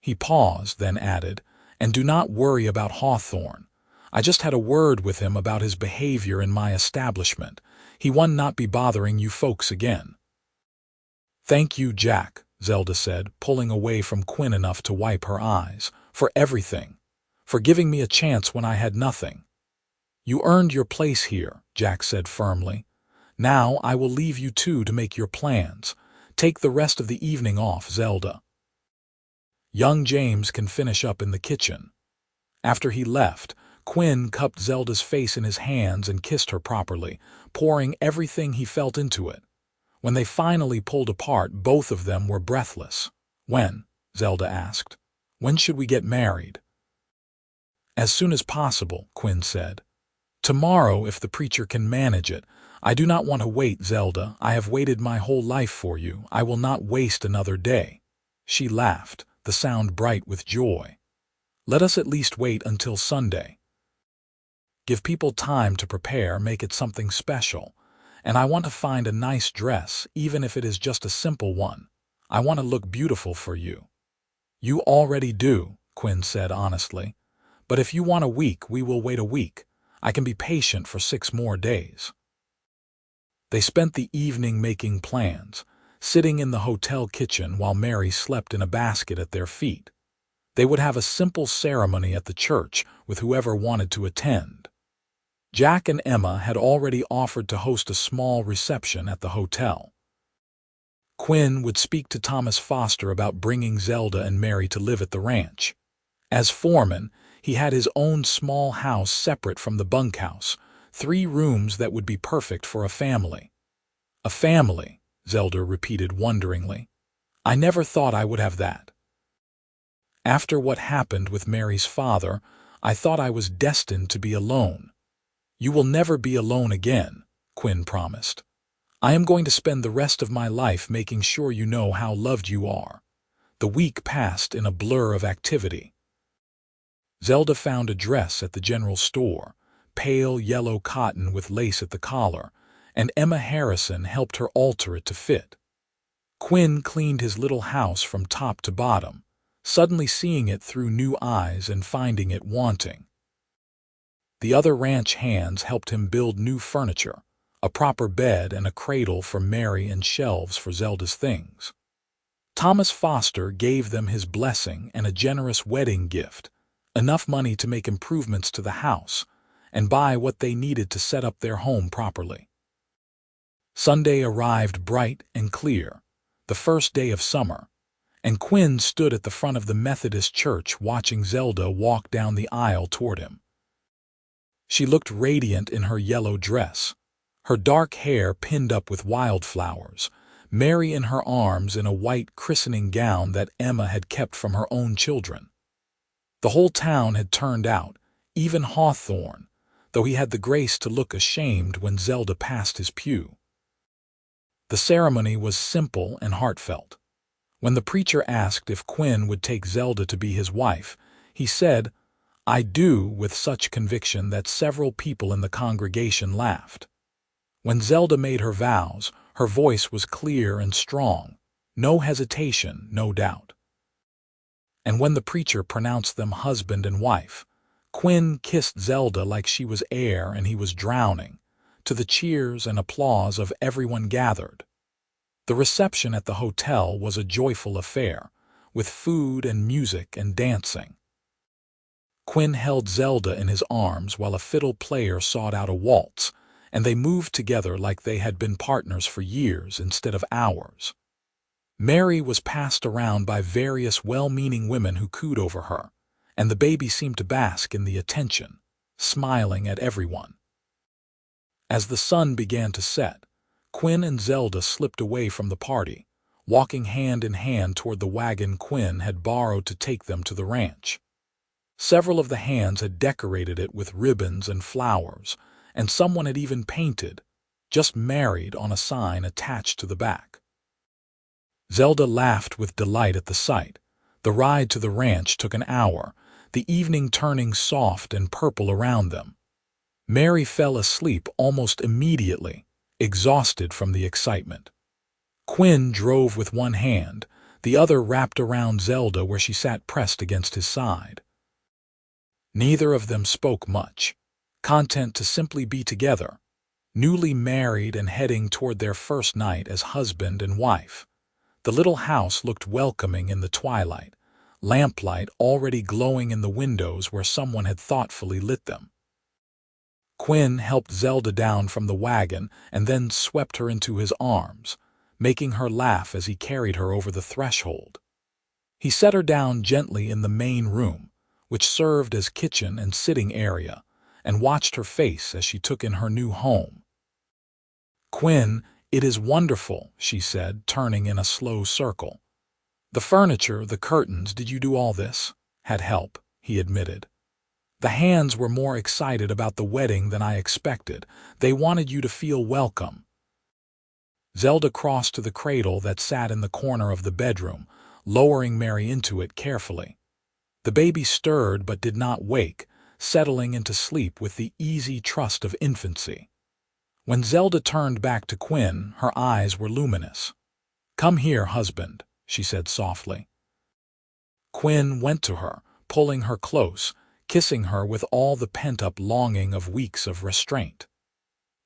He paused, then added, "And do not worry about Hawthorne. I just had a word with him about his behavior in my establishment. He will not be bothering you folks again." "Thank you, Jack," Zelda said, pulling away from Quinn enough to wipe her eyes, "for everything. For giving me a chance when I had nothing." "You earned your place here," Jack said firmly. "Now I will leave you two to make your plans. Take the rest of the evening off, Zelda. Young James can finish up in the kitchen." After he left, Quinn cupped Zelda's face in his hands and kissed her properly, pouring everything he felt into it. When they finally pulled apart, both of them were breathless. "When?" Zelda asked. "When should we get married?" "As soon as possible," Quinn said. "Tomorrow, if the preacher can manage it. I do not want to wait, Zelda. I have waited my whole life for you. I will not waste another day." She laughed, the sound bright with joy. "Let us at least wait until Sunday. Give people time to prepare, make it something special. And I want to find a nice dress, even if it is just a simple one. I want to look beautiful for you." "You already do," Quinn said honestly. "But if you want a week, we will wait a week. I can be patient for 6 more days." They spent the evening making plans, sitting in the hotel kitchen while Mary slept in a basket at their feet. They would have a simple ceremony at the church with whoever wanted to attend. Jack and Emma had already offered to host a small reception at the hotel. Quinn would speak to Thomas Foster about bringing Zelda and Mary to live at the ranch. As foreman, he had his own small house separate from the bunkhouse, 3 rooms that would be perfect for a family. A family, Zelda repeated wonderingly. I never thought I would have that. After what happened with Mary's father, I thought I was destined to be alone. You will never be alone again, Quinn promised. I am going to spend the rest of my life making sure you know how loved you are. The week passed in a blur of activity. Zelda found a dress at the general store, pale yellow cotton with lace at the collar, and Emma Harrison helped her alter it to fit. Quinn cleaned his little house from top to bottom, suddenly seeing it through new eyes and finding it wanting. The other ranch hands helped him build new furniture, a proper bed and a cradle for Mary and shelves for Zelda's things. Thomas Foster gave them his blessing and a generous wedding gift, enough money to make improvements to the house and buy what they needed to set up their home properly. Sunday arrived bright and clear, the first day of summer, and Quinn stood at the front of the Methodist church watching Zelda walk down the aisle toward him. She looked radiant in her yellow dress, her dark hair pinned up with wildflowers, Mary in her arms in a white christening gown that Emma had kept from her own children. The whole town had turned out, even Hawthorne, though he had the grace to look ashamed when Zelda passed his pew. The ceremony was simple and heartfelt. When the preacher asked if Quinn would take Zelda to be his wife, he said, "I do," with such conviction that several people in the congregation laughed. When Zelda made her vows, her voice was clear and strong, no hesitation, no doubt. And when the preacher pronounced them husband and wife, Quinn kissed Zelda like she was air and he was drowning, to the cheers and applause of everyone gathered. The reception at the hotel was a joyful affair, with food and music and dancing. Quinn held Zelda in his arms while a fiddle player sought out a waltz, and they moved together like they had been partners for years instead of hours. Mary was passed around by various well-meaning women who cooed over her, and the baby seemed to bask in the attention, smiling at everyone. As the sun began to set, Quinn and Zelda slipped away from the party, walking hand in hand toward the wagon Quinn had borrowed to take them to the ranch. Several of the hands had decorated it with ribbons and flowers, and someone had even painted, "Just married," on a sign attached to the back. Zelda laughed with delight at the sight. The ride to the ranch took an hour, the evening turning soft and purple around them. Mary fell asleep almost immediately, exhausted from the excitement. Quinn drove with one hand, the other wrapped around Zelda where she sat pressed against his side. Neither of them spoke much, content to simply be together, newly married and heading toward their first night as husband and wife. The little house looked welcoming in the twilight, lamplight already glowing in the windows where someone had thoughtfully lit them. Quinn helped Zelda down from the wagon and then swept her into his arms, making her laugh as he carried her over the threshold. He set her down gently in the main room, which served as kitchen and sitting area, and watched her face as she took in her new home. "Quinn, it is wonderful," she said, turning in a slow circle. "The furniture, the curtains, did you do all this?" "Had help," he admitted. "The hands were more excited about the wedding than I expected. They wanted you to feel welcome." Zelda crossed to the cradle that sat in the corner of the bedroom, lowering Mary into it carefully. The baby stirred but did not wake, settling into sleep with the easy trust of infancy. When Zelda turned back to Quinn, her eyes were luminous. "Come here, husband," she said softly. Quinn went to her, pulling her close, kissing her with all the pent-up longing of weeks of restraint.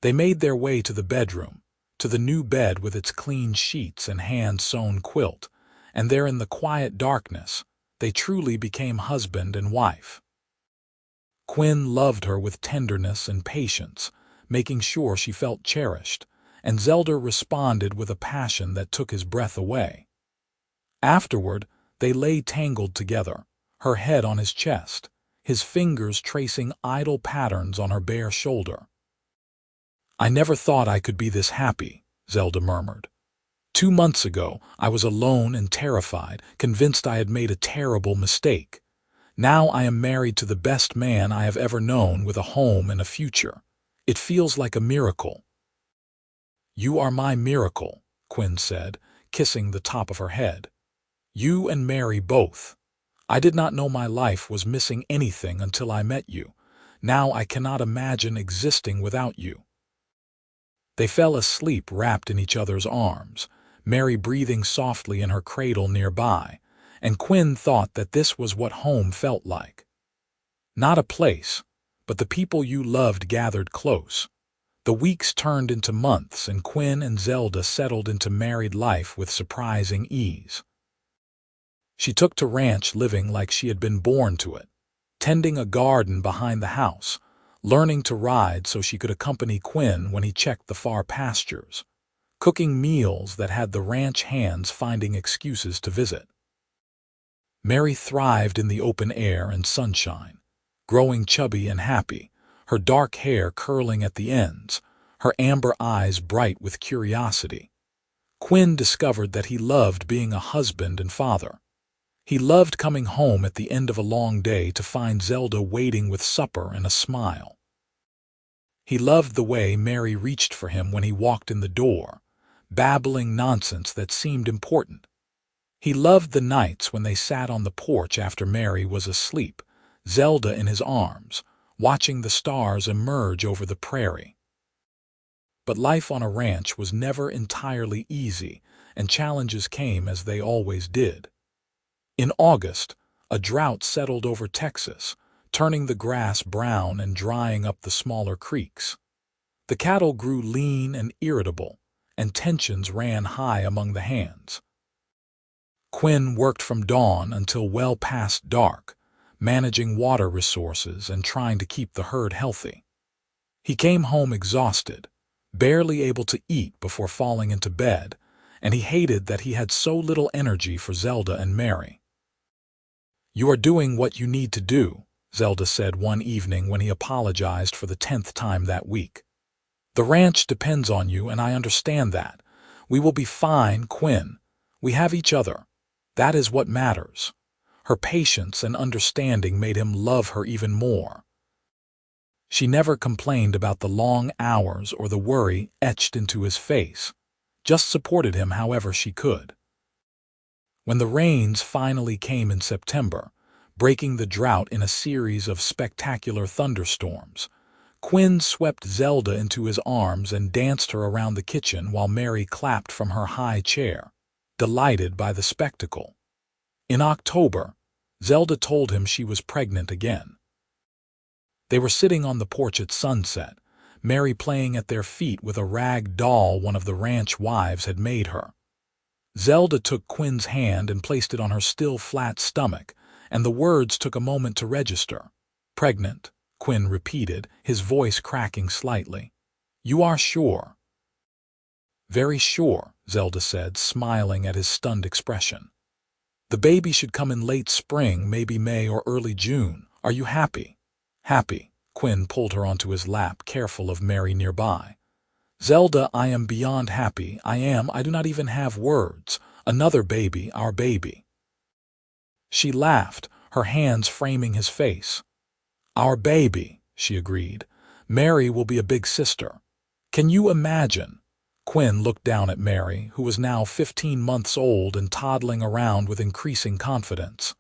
They made their way to the bedroom, to the new bed with its clean sheets and hand-sewn quilt, and there in the quiet darkness, they truly became husband and wife. Quinn loved her with tenderness and patience, making sure she felt cherished, and Zelda responded with a passion that took his breath away. Afterward, they lay tangled together, her head on his chest, his fingers tracing idle patterns on her bare shoulder. "I never thought I could be this happy," Zelda murmured. "2 months ago, I was alone and terrified, convinced I had made a terrible mistake. Now I am married to the best man I have ever known, with a home and a future. It feels like a miracle." "You are my miracle," Quinn said, kissing the top of her head. "You and Mary both. I did not know my life was missing anything until I met you. Now I cannot imagine existing without you." They fell asleep wrapped in each other's arms, Mary breathing softly in her cradle nearby, and Quinn thought that this was what home felt like. Not a place, but the people you loved gathered close. The weeks turned into months, and Quinn and Zelda settled into married life with surprising ease. She took to ranch living like she had been born to it, tending a garden behind the house, learning to ride so she could accompany Quinn when he checked the far pastures, cooking meals that had the ranch hands finding excuses to visit. Mary thrived in the open air and sunshine, growing chubby and happy, her dark hair curling at the ends, her amber eyes bright with curiosity. Quinn discovered that he loved being a husband and father. He loved coming home at the end of a long day to find Zelda waiting with supper and a smile. He loved the way Mary reached for him when he walked in the door, babbling nonsense that seemed important. He loved the nights when they sat on the porch after Mary was asleep, Zelda in his arms, watching the stars emerge over the prairie. But life on a ranch was never entirely easy, and challenges came as they always did. In August, a drought settled over Texas, turning the grass brown and drying up the smaller creeks. The cattle grew lean and irritable, and tensions ran high among the hands. Quinn worked from dawn until well past dark, managing water resources and trying to keep the herd healthy. He came home exhausted, barely able to eat before falling into bed, and he hated that he had so little energy for Zelda and Mary. "You are doing what you need to do," Zelda said one evening when he apologized for the 10th time that week. "The ranch depends on you, and I understand that. We will be fine, Quinn. We have each other. That is what matters." Her patience and understanding made him love her even more. She never complained about the long hours or the worry etched into his face, just supported him however she could. When the rains finally came in September, breaking the drought in a series of spectacular thunderstorms, Quinn swept Zelda into his arms and danced her around the kitchen while Mary clapped from her high chair, delighted by the spectacle. In October, Zelda told him she was pregnant again. They were sitting on the porch at sunset, Mary playing at their feet with a rag doll one of the ranch wives had made her. Zelda took Quinn's hand and placed it on her still flat stomach, and the words took a moment to register. "Pregnant," Quinn repeated, his voice cracking slightly. "You are sure?" "Very sure," Zelda said, smiling at his stunned expression. "The baby should come in late spring, maybe May or early June. Are you happy?" "Happy." Quinn pulled her onto his lap, careful of Mary nearby. "Zelda, I am beyond happy. I do not even have words. Another baby, our baby." She laughed, her hands framing his face. "Our baby," she agreed. "Mary will be a big sister. Can you imagine?" Quinn looked down at Mary, who was now 15 months old and toddling around with increasing confidence.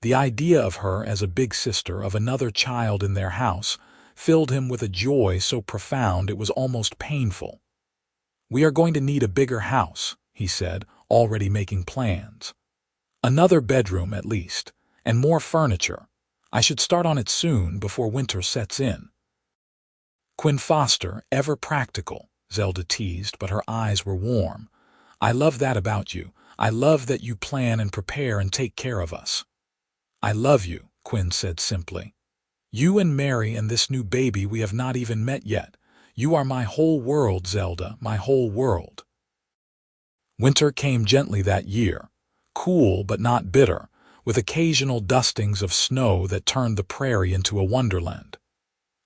The idea of her as a big sister of another child in their house filled him with a joy so profound it was almost painful. "We are going to need a bigger house," he said, already making plans. "Another bedroom at least, and more furniture. I should start on it soon, before winter sets in." "Quinn Foster, ever practical," Zelda teased, but her eyes were warm. "I love that about you. I love that you plan and prepare and take care of us." "I love you," Quinn said simply. "You and Mary and this new baby we have not even met yet. You are my whole world, Zelda, my whole world. Winter came gently that year, cool but not bitter, with occasional dustings of snow that turned the prairie into a wonderland.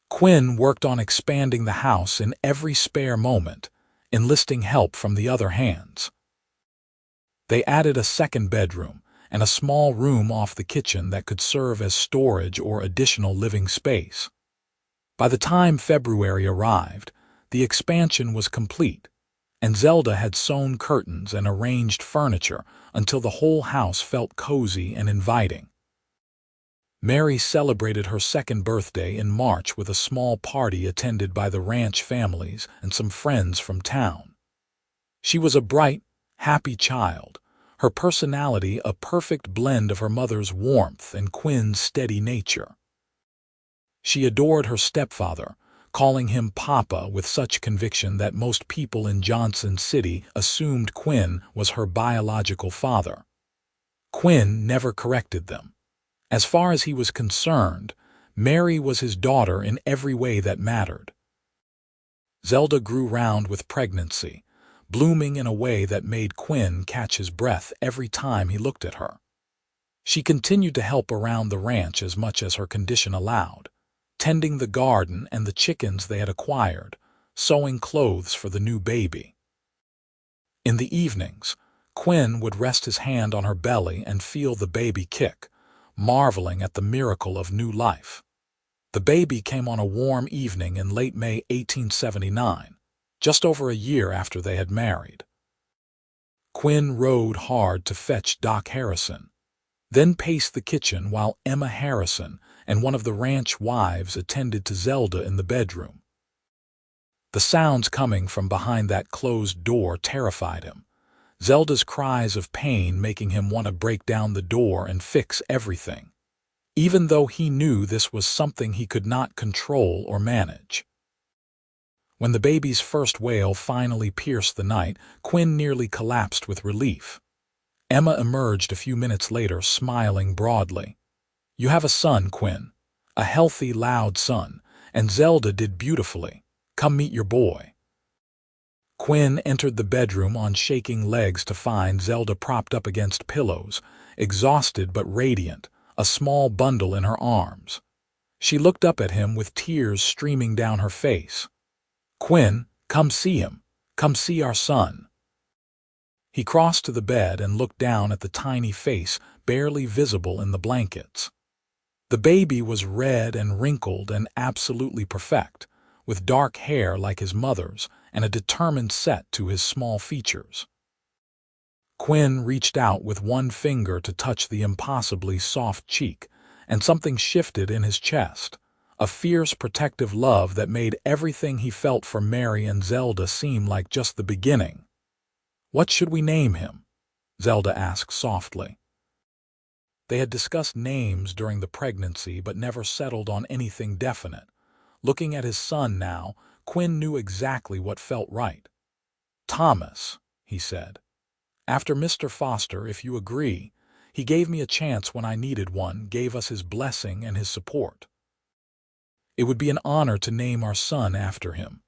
Quinn worked on expanding the house in every spare moment, enlisting help from the other hands. They added a second bedroom and a small room off the kitchen that could serve as storage or additional living space. By the time February arrived, the expansion was complete, and Zelda had sewn curtains and arranged furniture until the whole house felt cozy and inviting. Mary celebrated her second birthday in March with a small party attended by the ranch families and some friends from town. She was a bright, happy child, her personality a perfect blend of her mother's warmth and Quinn's steady nature. She adored her stepfather, calling him Papa with such conviction that most people in Johnson City assumed Quinn was her biological father. Quinn never corrected them. As far as he was concerned, Mary was his daughter in every way that mattered. Zelda grew round with pregnancy, blooming in a way that made Quinn catch his breath every time he looked at her. She continued to help around the ranch as much as her condition allowed, tending the garden and the chickens they had acquired, sewing clothes for the new baby. In the evenings, Quinn would rest his hand on her belly and feel the baby kick, marveling at the miracle of new life. The baby came on a warm evening in late May 1879, just over a year after they had married. Quinn rode hard to fetch Doc Harrison, then paced the kitchen while Emma Harrison and one of the ranch wives attended to Zelda in the bedroom. The sounds coming from behind that closed door terrified him, Zelda's cries of pain making him want to break down the door and fix everything, even though he knew this was something he could not control or manage. When the baby's first wail finally pierced the night, Quinn nearly collapsed with relief. Emma emerged a few minutes later, smiling broadly. "You have a son, Quinn. A healthy, loud son, and Zelda did beautifully. Come meet your boy." Quinn entered the bedroom on shaking legs to find Zelda propped up against pillows, exhausted but radiant, a small bundle in her arms. She looked up at him with tears streaming down her face. "Quinn, come see him. Come see our son." He crossed to the bed and looked down at the tiny face barely visible in the blankets. The baby was red and wrinkled and absolutely perfect, with dark hair like his mother's and a determined set to his small features. Quinn reached out with one finger to touch the impossibly soft cheek, and something shifted in his chest, a fierce protective love that made everything he felt for Mary and Zelda seem like just the beginning. "What should we name him?" Zelda asked softly. They had discussed names during the pregnancy but never settled on anything definite. Looking at his son now, Quinn knew exactly what felt right. "Thomas," he said. "After Mr. Foster, if you agree. He gave me a chance when I needed one, gave us his blessing and his support. It would be an honor to name our son after him."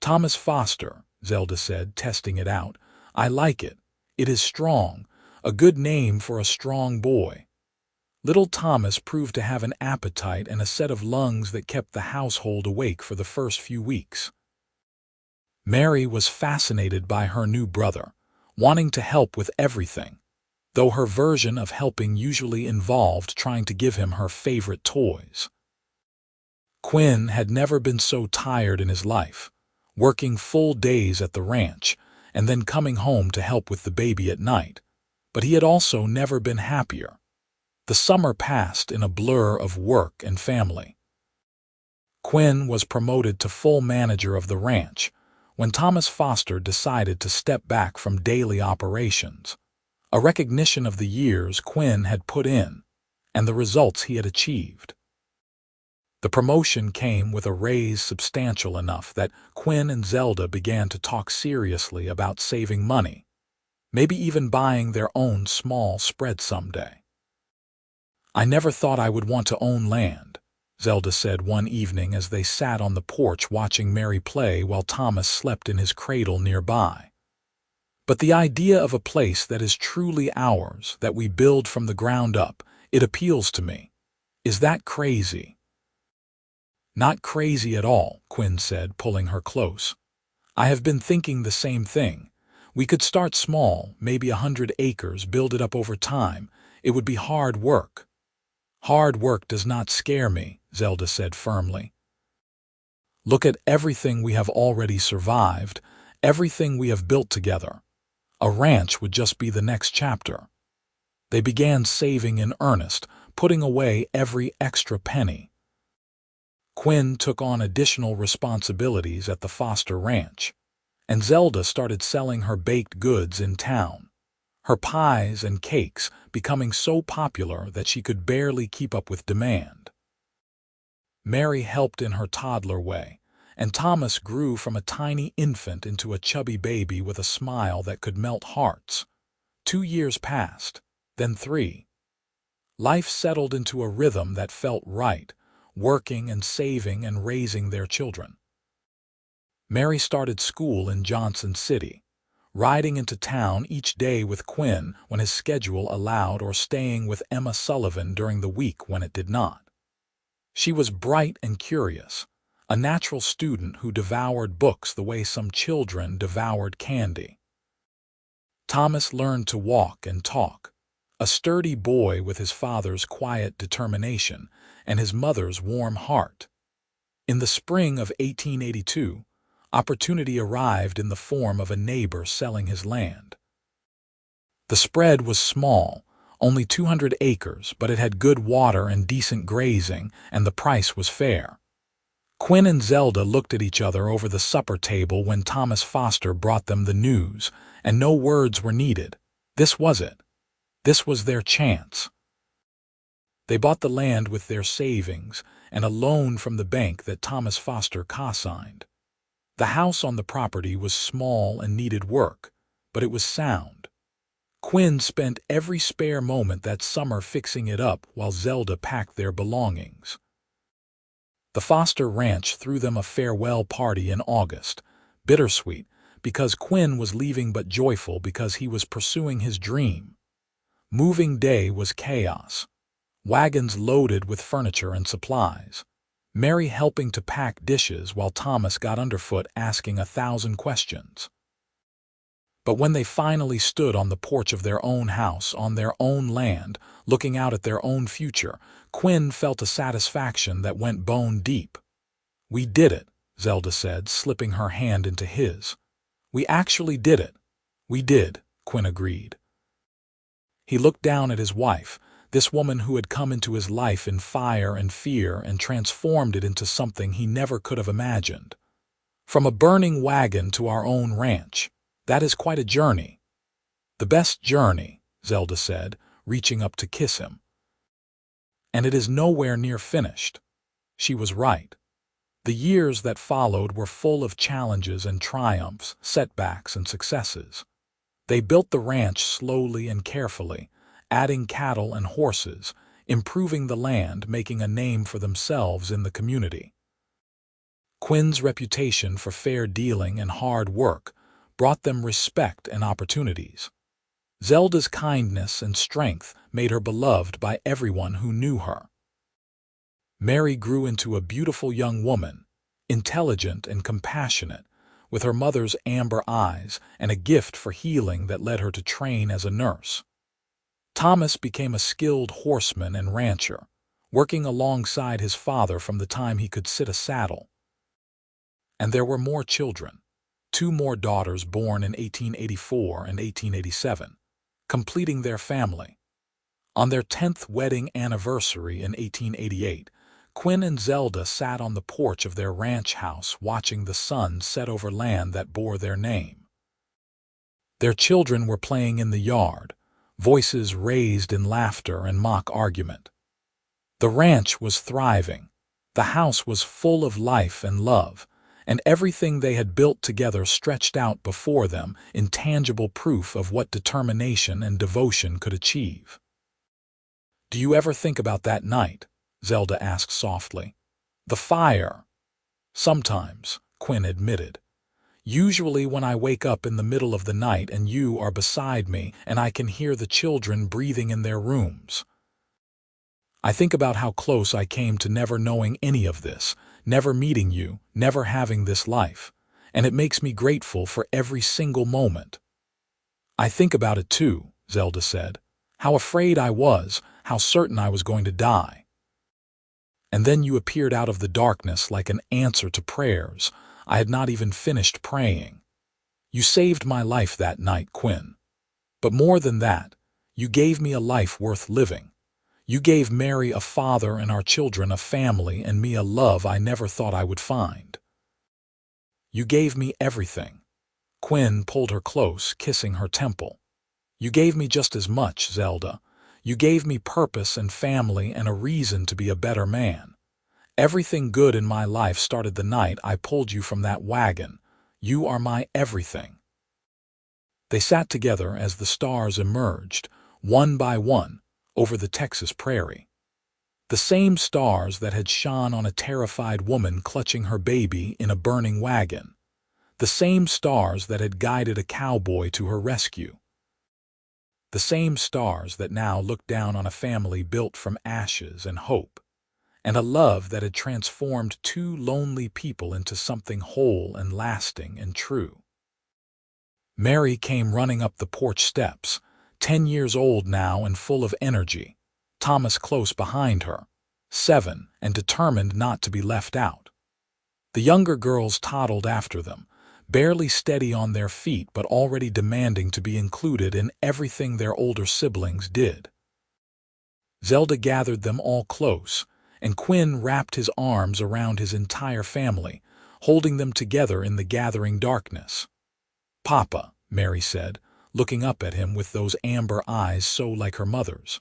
"Thomas Foster," Zelda said, testing it out. "I like it. It is strong, a good name for a strong boy." Little Thomas proved to have an appetite and a set of lungs that kept the household awake for the first few weeks. Mary was fascinated by her new brother, wanting to help with everything, though her version of helping usually involved trying to give him her favorite toys. Quinn had never been so tired in his life, working full days at the ranch and then coming home to help with the baby at night, but he had also never been happier. The summer passed in a blur of work and family. Quinn was promoted to full manager of the ranch when Thomas Foster decided to step back from daily operations, a recognition of the years Quinn had put in and the results he had achieved. The promotion came with a raise substantial enough that Quinn and Zelda began to talk seriously about saving money, maybe even buying their own small spread someday. "I never thought I would want to own land," Zelda said one evening as they sat on the porch watching Mary play while Thomas slept in his cradle nearby. But the idea of a place that is truly ours, that we build from the ground up, it appeals to me. Is that crazy? Not crazy at all, Quinn said, pulling her close. I have been thinking the same thing. We could start small, maybe 100 acres, build it up over time. It would be hard work. Hard work does not scare me, Zelda said firmly. Look at everything we have already survived, everything we have built together. A ranch would just be the next chapter. They began saving in earnest, putting away every extra penny. Quinn took on additional responsibilities at the Foster ranch, and Zelda started selling her baked goods in town, her pies and cakes becoming so popular that she could barely keep up with demand. Mary helped in her toddler way, and Thomas grew from a tiny infant into a chubby baby with a smile that could melt hearts. 2 years passed, then 3. Life settled into a rhythm that felt right, working and saving and raising their children. Mary started school in Johnson City, riding into town each day with Quinn when his schedule allowed or staying with Emma Sullivan during the week when it did not. She was bright and curious, a natural student who devoured books the way some children devoured candy. Thomas learned to walk and talk, a sturdy boy with his father's quiet determination and his mother's warm heart. In the spring of 1882, opportunity arrived in the form of a neighbor selling his land. The spread was small, only 200 acres, but it had good water and decent grazing, and the price was fair. Quinn and Zelda looked at each other over the supper table when Thomas Foster brought them the news, and no words were needed. This was it. This was their chance. They bought the land with their savings and a loan from the bank that Thomas Foster co-signed. The house on the property was small and needed work, but it was sound. Quinn spent every spare moment that summer fixing it up while Zelda packed their belongings. The Foster Ranch threw them a farewell party in August, bittersweet because Quinn was leaving but joyful because he was pursuing his dream. Moving day was chaos. Wagons loaded with furniture and supplies. Mary helping to pack dishes while Thomas got underfoot asking 1,000 questions. But when they finally stood on the porch of their own house, on their own land, looking out at their own future, Quinn felt a satisfaction that went bone deep. "We did it," Zelda said, slipping her hand into his. "We actually did it." "We did," Quinn agreed. He looked down at his wife, this woman who had come into his life in fire and fear and transformed it into something he never could have imagined. From a burning wagon to our own ranch, that is quite a journey. "The best journey," Zelda said, reaching up to kiss him. "And it is nowhere near finished." She was right. The years that followed were full of challenges and triumphs, setbacks and successes. They built the ranch slowly and carefully, adding cattle and horses, improving the land, making a name for themselves in the community. Quinn's reputation for fair dealing and hard work brought them respect and opportunities. Zelda's kindness and strength made her beloved by everyone who knew her. Mary grew into a beautiful young woman, intelligent and compassionate, with her mother's amber eyes and a gift for healing that led her to train as a nurse. Thomas became a skilled horseman and rancher, working alongside his father from the time he could sit a saddle. And there were more children, 2 more daughters born in 1884 and 1887, completing their family. On their 10th wedding anniversary in 1888, Quinn and Zelda sat on the porch of their ranch house watching the sun set over land that bore their name. Their children were playing in the yard, voices raised in laughter and mock argument. The ranch was thriving, the house was full of life and love, and everything they had built together stretched out before them in tangible proof of what determination and devotion could achieve. "Do you ever think about that night?" Zelda asked softly. The fire. Sometimes, Quinn admitted. Usually when I wake up in the middle of the night and you are beside me and I can hear the children breathing in their rooms. I think about how close I came to never knowing any of this, never meeting you, never having this life, and it makes me grateful for every single moment. I think about it too, Zelda said. How afraid I was, how certain I was going to die. And then you appeared out of the darkness like an answer to prayers. I had not even finished praying. You saved my life that night, Quinn. But more than that, you gave me a life worth living. You gave Mary a father and our children a family and me a love I never thought I would find. You gave me everything. Quinn pulled her close, kissing her temple. You gave me just as much, Zelda. You gave me purpose and family and a reason to be a better man. Everything good in my life started the night I pulled you from that wagon. You are my everything. They sat together as the stars emerged, one by one, over the Texas prairie. The same stars that had shone on a terrified woman clutching her baby in a burning wagon. The same stars that had guided a cowboy to her rescue. The same stars that now looked down on a family built from ashes and hope, and a love that had transformed two lonely people into something whole and lasting and true. Mary came running up the porch steps, 10 years old now and full of energy, Thomas close behind her, 7, and determined not to be left out. The younger girls toddled after them, barely steady on their feet but already demanding to be included in everything their older siblings did. Zelda gathered them all close, and Quinn wrapped his arms around his entire family, holding them together in the gathering darkness. Papa, Mary said, looking up at him with those amber eyes so like her mother's.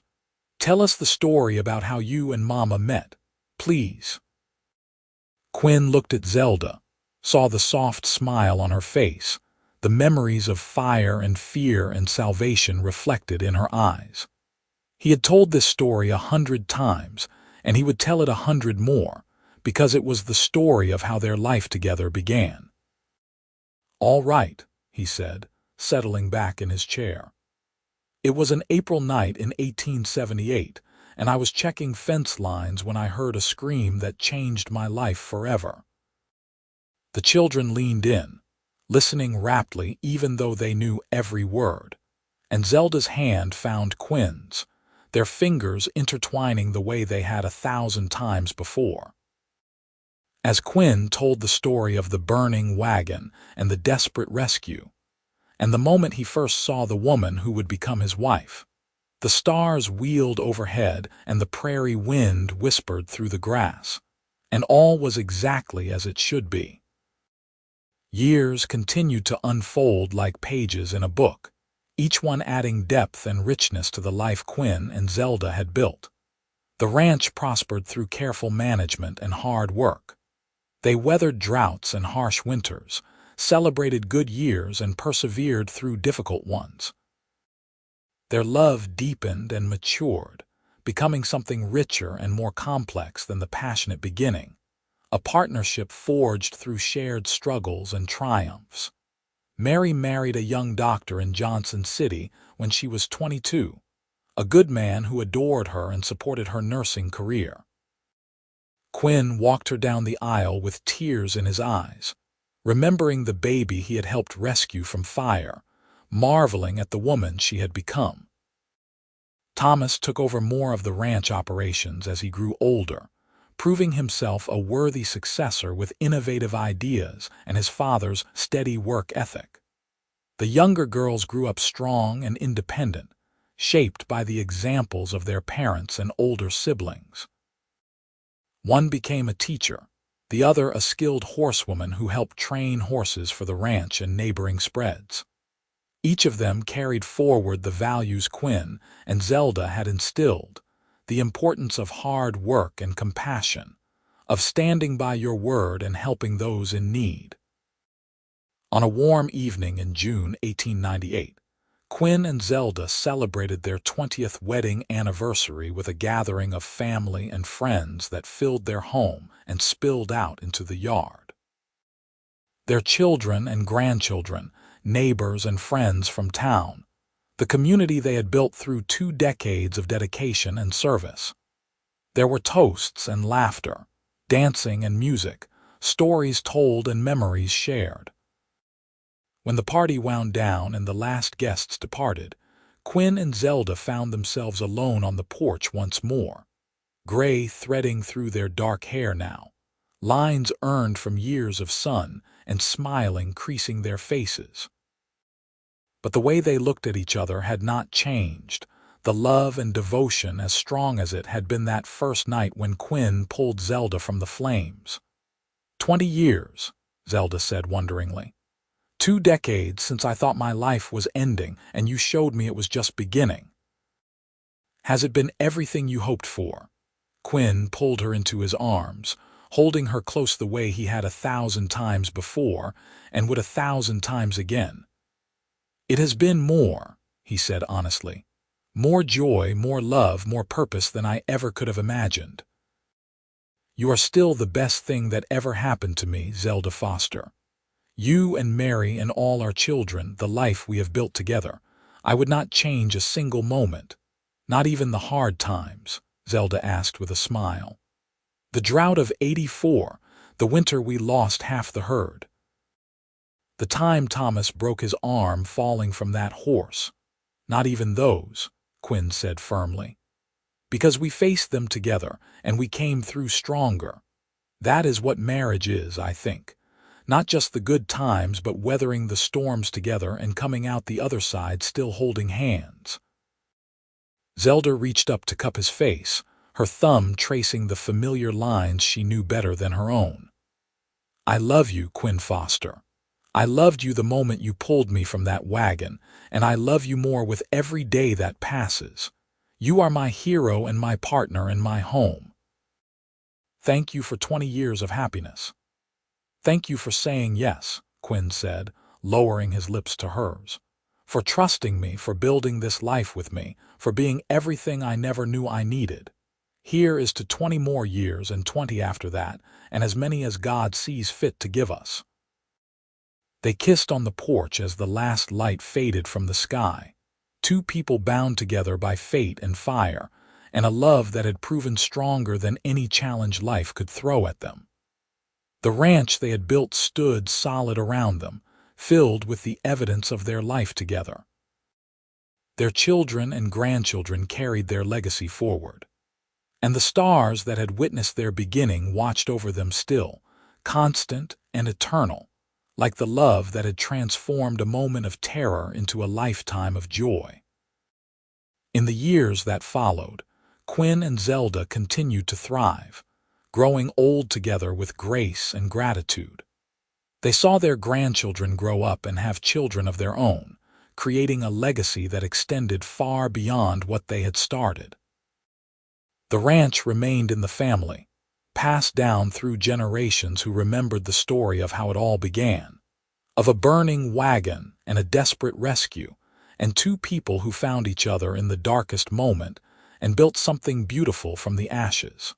Tell us the story about how you and Mama met, please. Quinn looked at Zelda, saw the soft smile on her face, the memories of fire and fear and salvation reflected in her eyes. He had told this story 100 times, and he would tell it 100 more, because it was the story of how their life together began. All right, he said, settling back in his chair. It was an April night in 1878, and I was checking fence lines when I heard a scream that changed my life forever. The children leaned in, listening raptly even though they knew every word, and Zelda's hand found Quinn's, their fingers intertwining the way they had 1,000 times before. As Quinn told the story of the burning wagon and the desperate rescue, and the moment he first saw the woman who would become his wife, the stars wheeled overhead and the prairie wind whispered through the grass, and all was exactly as it should be. Years continued to unfold like pages in a book, each one adding depth and richness to the life Quinn and Zelda had built. The ranch prospered through careful management and hard work. They weathered droughts and harsh winters, celebrated good years and persevered through difficult ones. Their love deepened and matured, becoming something richer and more complex than the passionate beginning, a partnership forged through shared struggles and triumphs. Mary married a young doctor in Johnson City when she was 22, a good man who adored her and supported her nursing career. Quinn walked her down the aisle with tears in his eyes, remembering the baby he had helped rescue from fire, marveling at the woman she had become. Thomas took over more of the ranch operations as he grew older, proving himself a worthy successor with innovative ideas and his father's steady work ethic. The younger girls grew up strong and independent, shaped by the examples of their parents and older siblings. One became a teacher, the other a skilled horsewoman who helped train horses for the ranch and neighboring spreads. Each of them carried forward the values Quinn and Zelda had instilled, the importance of hard work and compassion, of standing by your word and helping those in need. On a warm evening in June 1898, Quinn and Zelda celebrated their 20th wedding anniversary with a gathering of family and friends that filled their home and spilled out into the yard. Their children and grandchildren, neighbors and friends from town, the community they had built through 2 decades of dedication and service. There were toasts and laughter, dancing and music, stories told and memories shared. When the party wound down and the last guests departed, Quinn and Zelda found themselves alone on the porch once more, gray threading through their dark hair now, lines earned from years of sun and smiling creasing their faces. But the way they looked at each other had not changed, the love and devotion as strong as it had been that first night when Quinn pulled Zelda from the flames. 20 years, Zelda said wonderingly. 2 decades since I thought my life was ending, and you showed me it was just beginning. Has it been everything you hoped for? Quinn pulled her into his arms, holding her close the way he had 1,000 times before, and would 1,000 times again. It has been more, he said honestly. More joy, more love, more purpose than I ever could have imagined. You are still the best thing that ever happened to me, Zelda Foster. You and Mary and all our children, the life we have built together. I would not change a single moment. Not even the hard times, Zelda asked with a smile. The drought of '84, the winter we lost half the herd. The time Thomas broke his arm falling from that horse. Not even those, Quinn said firmly. Because we faced them together, and we came through stronger. That is what marriage is, I think. Not just the good times, but weathering the storms together and coming out the other side still holding hands. Zelda reached up to cup his face, her thumb tracing the familiar lines she knew better than her own. I love you, Quinn Foster. I loved you the moment you pulled me from that wagon, and I love you more with every day that passes. You are my hero and my partner and my home. Thank you for 20 years of happiness. Thank you for saying yes, Quinn said, lowering his lips to hers. For trusting me, for building this life with me, for being everything I never knew I needed. Here is to 20 more years and 20 after that, and as many as God sees fit to give us. They kissed on the porch as the last light faded from the sky. 2 people bound together by fate and fire, and a love that had proven stronger than any challenge life could throw at them. The ranch they had built stood solid around them, filled with the evidence of their life together. Their children and grandchildren carried their legacy forward. And the stars that had witnessed their beginning watched over them still, constant and eternal, like the love that had transformed a moment of terror into a lifetime of joy. In the years that followed, Quinn and Zelda continued to thrive, growing old together with grace and gratitude. They saw their grandchildren grow up and have children of their own, creating a legacy that extended far beyond what they had started. The ranch remained in the family, passed down through generations who remembered the story of how it all began, of a burning wagon and a desperate rescue, and 2 people who found each other in the darkest moment and built something beautiful from the ashes.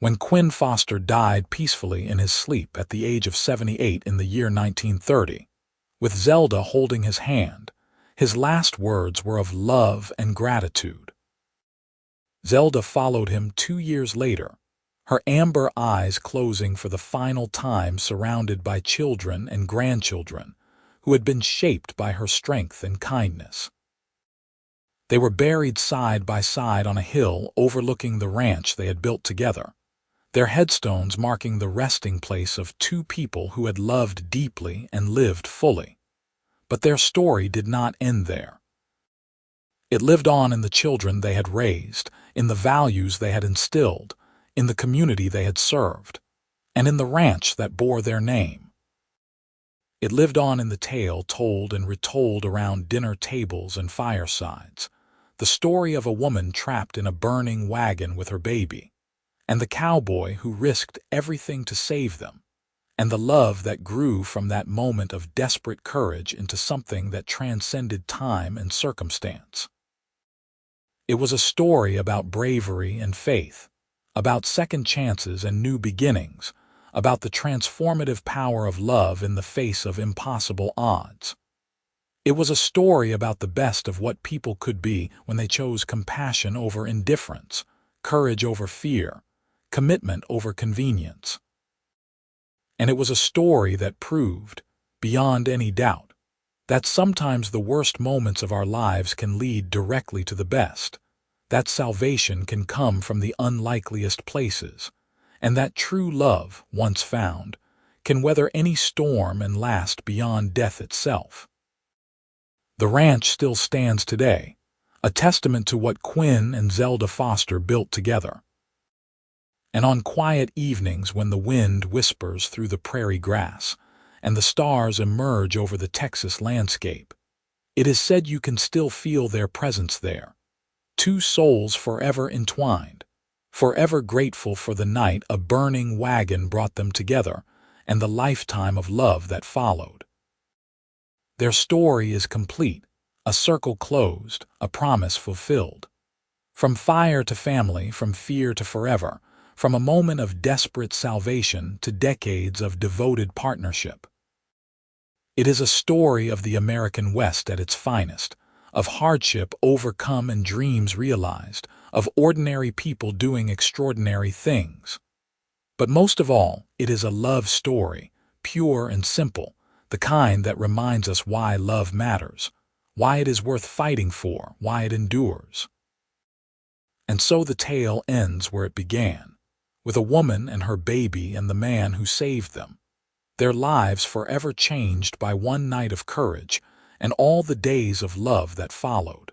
When Quinn Foster died peacefully in his sleep at the age of 78 in the year 1930, with Zelda holding his hand, his last words were of love and gratitude. Zelda followed him 2 years later, her amber eyes closing for the final time, surrounded by children and grandchildren who had been shaped by her strength and kindness. They were buried side by side on a hill overlooking the ranch they had built together, their headstones marking the resting place of 2 people who had loved deeply and lived fully. But their story did not end there. It lived on in the children they had raised, in the values they had instilled, in the community they had served, and in the ranch that bore their name. It lived on in the tale told and retold around dinner tables and firesides, the story of a woman trapped in a burning wagon with her baby, and the cowboy who risked everything to save them, and the love that grew from that moment of desperate courage into something that transcended time and circumstance. It was a story about bravery and faith, about second chances and new beginnings, about the transformative power of love in the face of impossible odds. It was a story about the best of what people could be when they chose compassion over indifference, courage over fear, commitment over convenience. And it was a story that proved, beyond any doubt, that sometimes the worst moments of our lives can lead directly to the best, that salvation can come from the unlikeliest places, and that true love, once found, can weather any storm and last beyond death itself. The ranch still stands today, a testament to what Quinn and Zelda Foster built together. And on quiet evenings when the wind whispers through the prairie grass and the stars emerge over the Texas landscape, it is said you can still feel their presence there. Two souls forever entwined, forever grateful for the night a burning wagon brought them together and the lifetime of love that followed. Their story is complete, a circle closed, a promise fulfilled. From fire to family, from fear to forever, from a moment of desperate salvation to decades of devoted partnership. It is a story of the American West at its finest, of hardship overcome and dreams realized, of ordinary people doing extraordinary things. But most of all, it is a love story, pure and simple, the kind that reminds us why love matters, why it is worth fighting for, why it endures. And so the tale ends where it began, with a woman and her baby and the man who saved them, their lives forever changed by one night of courage and all the days of love that followed.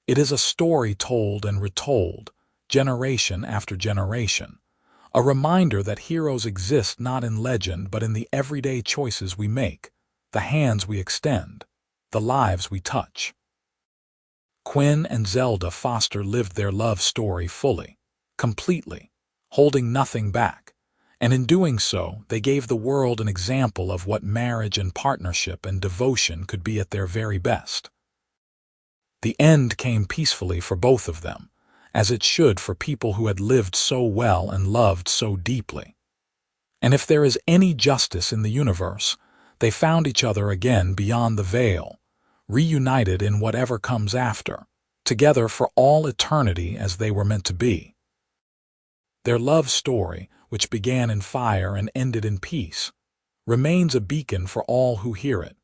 It is a story told and retold, generation after generation, a reminder that heroes exist not in legend but in the everyday choices we make, the hands we extend, the lives we touch. Quinn and Zelda Foster lived their love story fully, completely, holding nothing back, and in doing so, they gave the world an example of what marriage and partnership and devotion could be at their very best. The end came peacefully for both of them, as it should for people who had lived so well and loved so deeply. And if there is any justice in the universe, they found each other again beyond the veil, reunited in whatever comes after, together for all eternity as they were meant to be. Their love story, which began in fire and ended in peace, remains a beacon for all who hear it,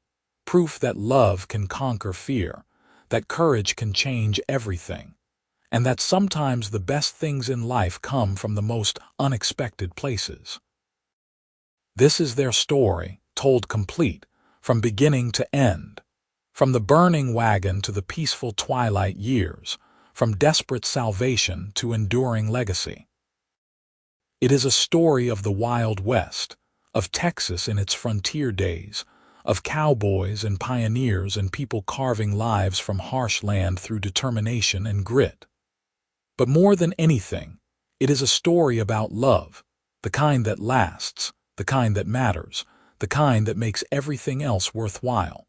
proof that love can conquer fear, that courage can change everything, and that sometimes the best things in life come from the most unexpected places. This is their story, told complete, from beginning to end, from the burning wagon to the peaceful twilight years, from desperate salvation to enduring legacy. It is a story of the Wild West, of Texas in its frontier days, of cowboys and pioneers and people carving lives from harsh land through determination and grit. But more than anything, it is a story about love, the kind that lasts, the kind that matters, the kind that makes everything else worthwhile.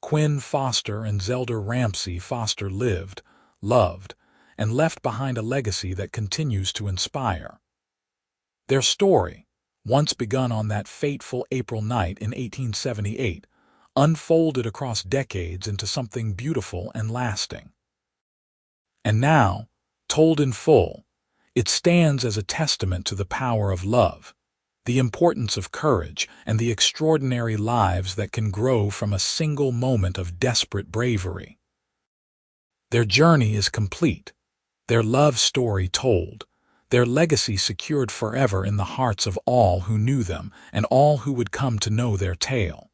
Quinn Foster and Zelda Ramsey Foster lived, loved, and left behind a legacy that continues to inspire. Their story, once begun on that fateful April night in 1878, unfolded across decades into something beautiful and lasting. And now, told in full, it stands as a testament to the power of love, the importance of courage, and the extraordinary lives that can grow from a single moment of desperate bravery. Their journey is complete, their love story told, their legacy secured forever in the hearts of all who knew them and all who would come to know their tale.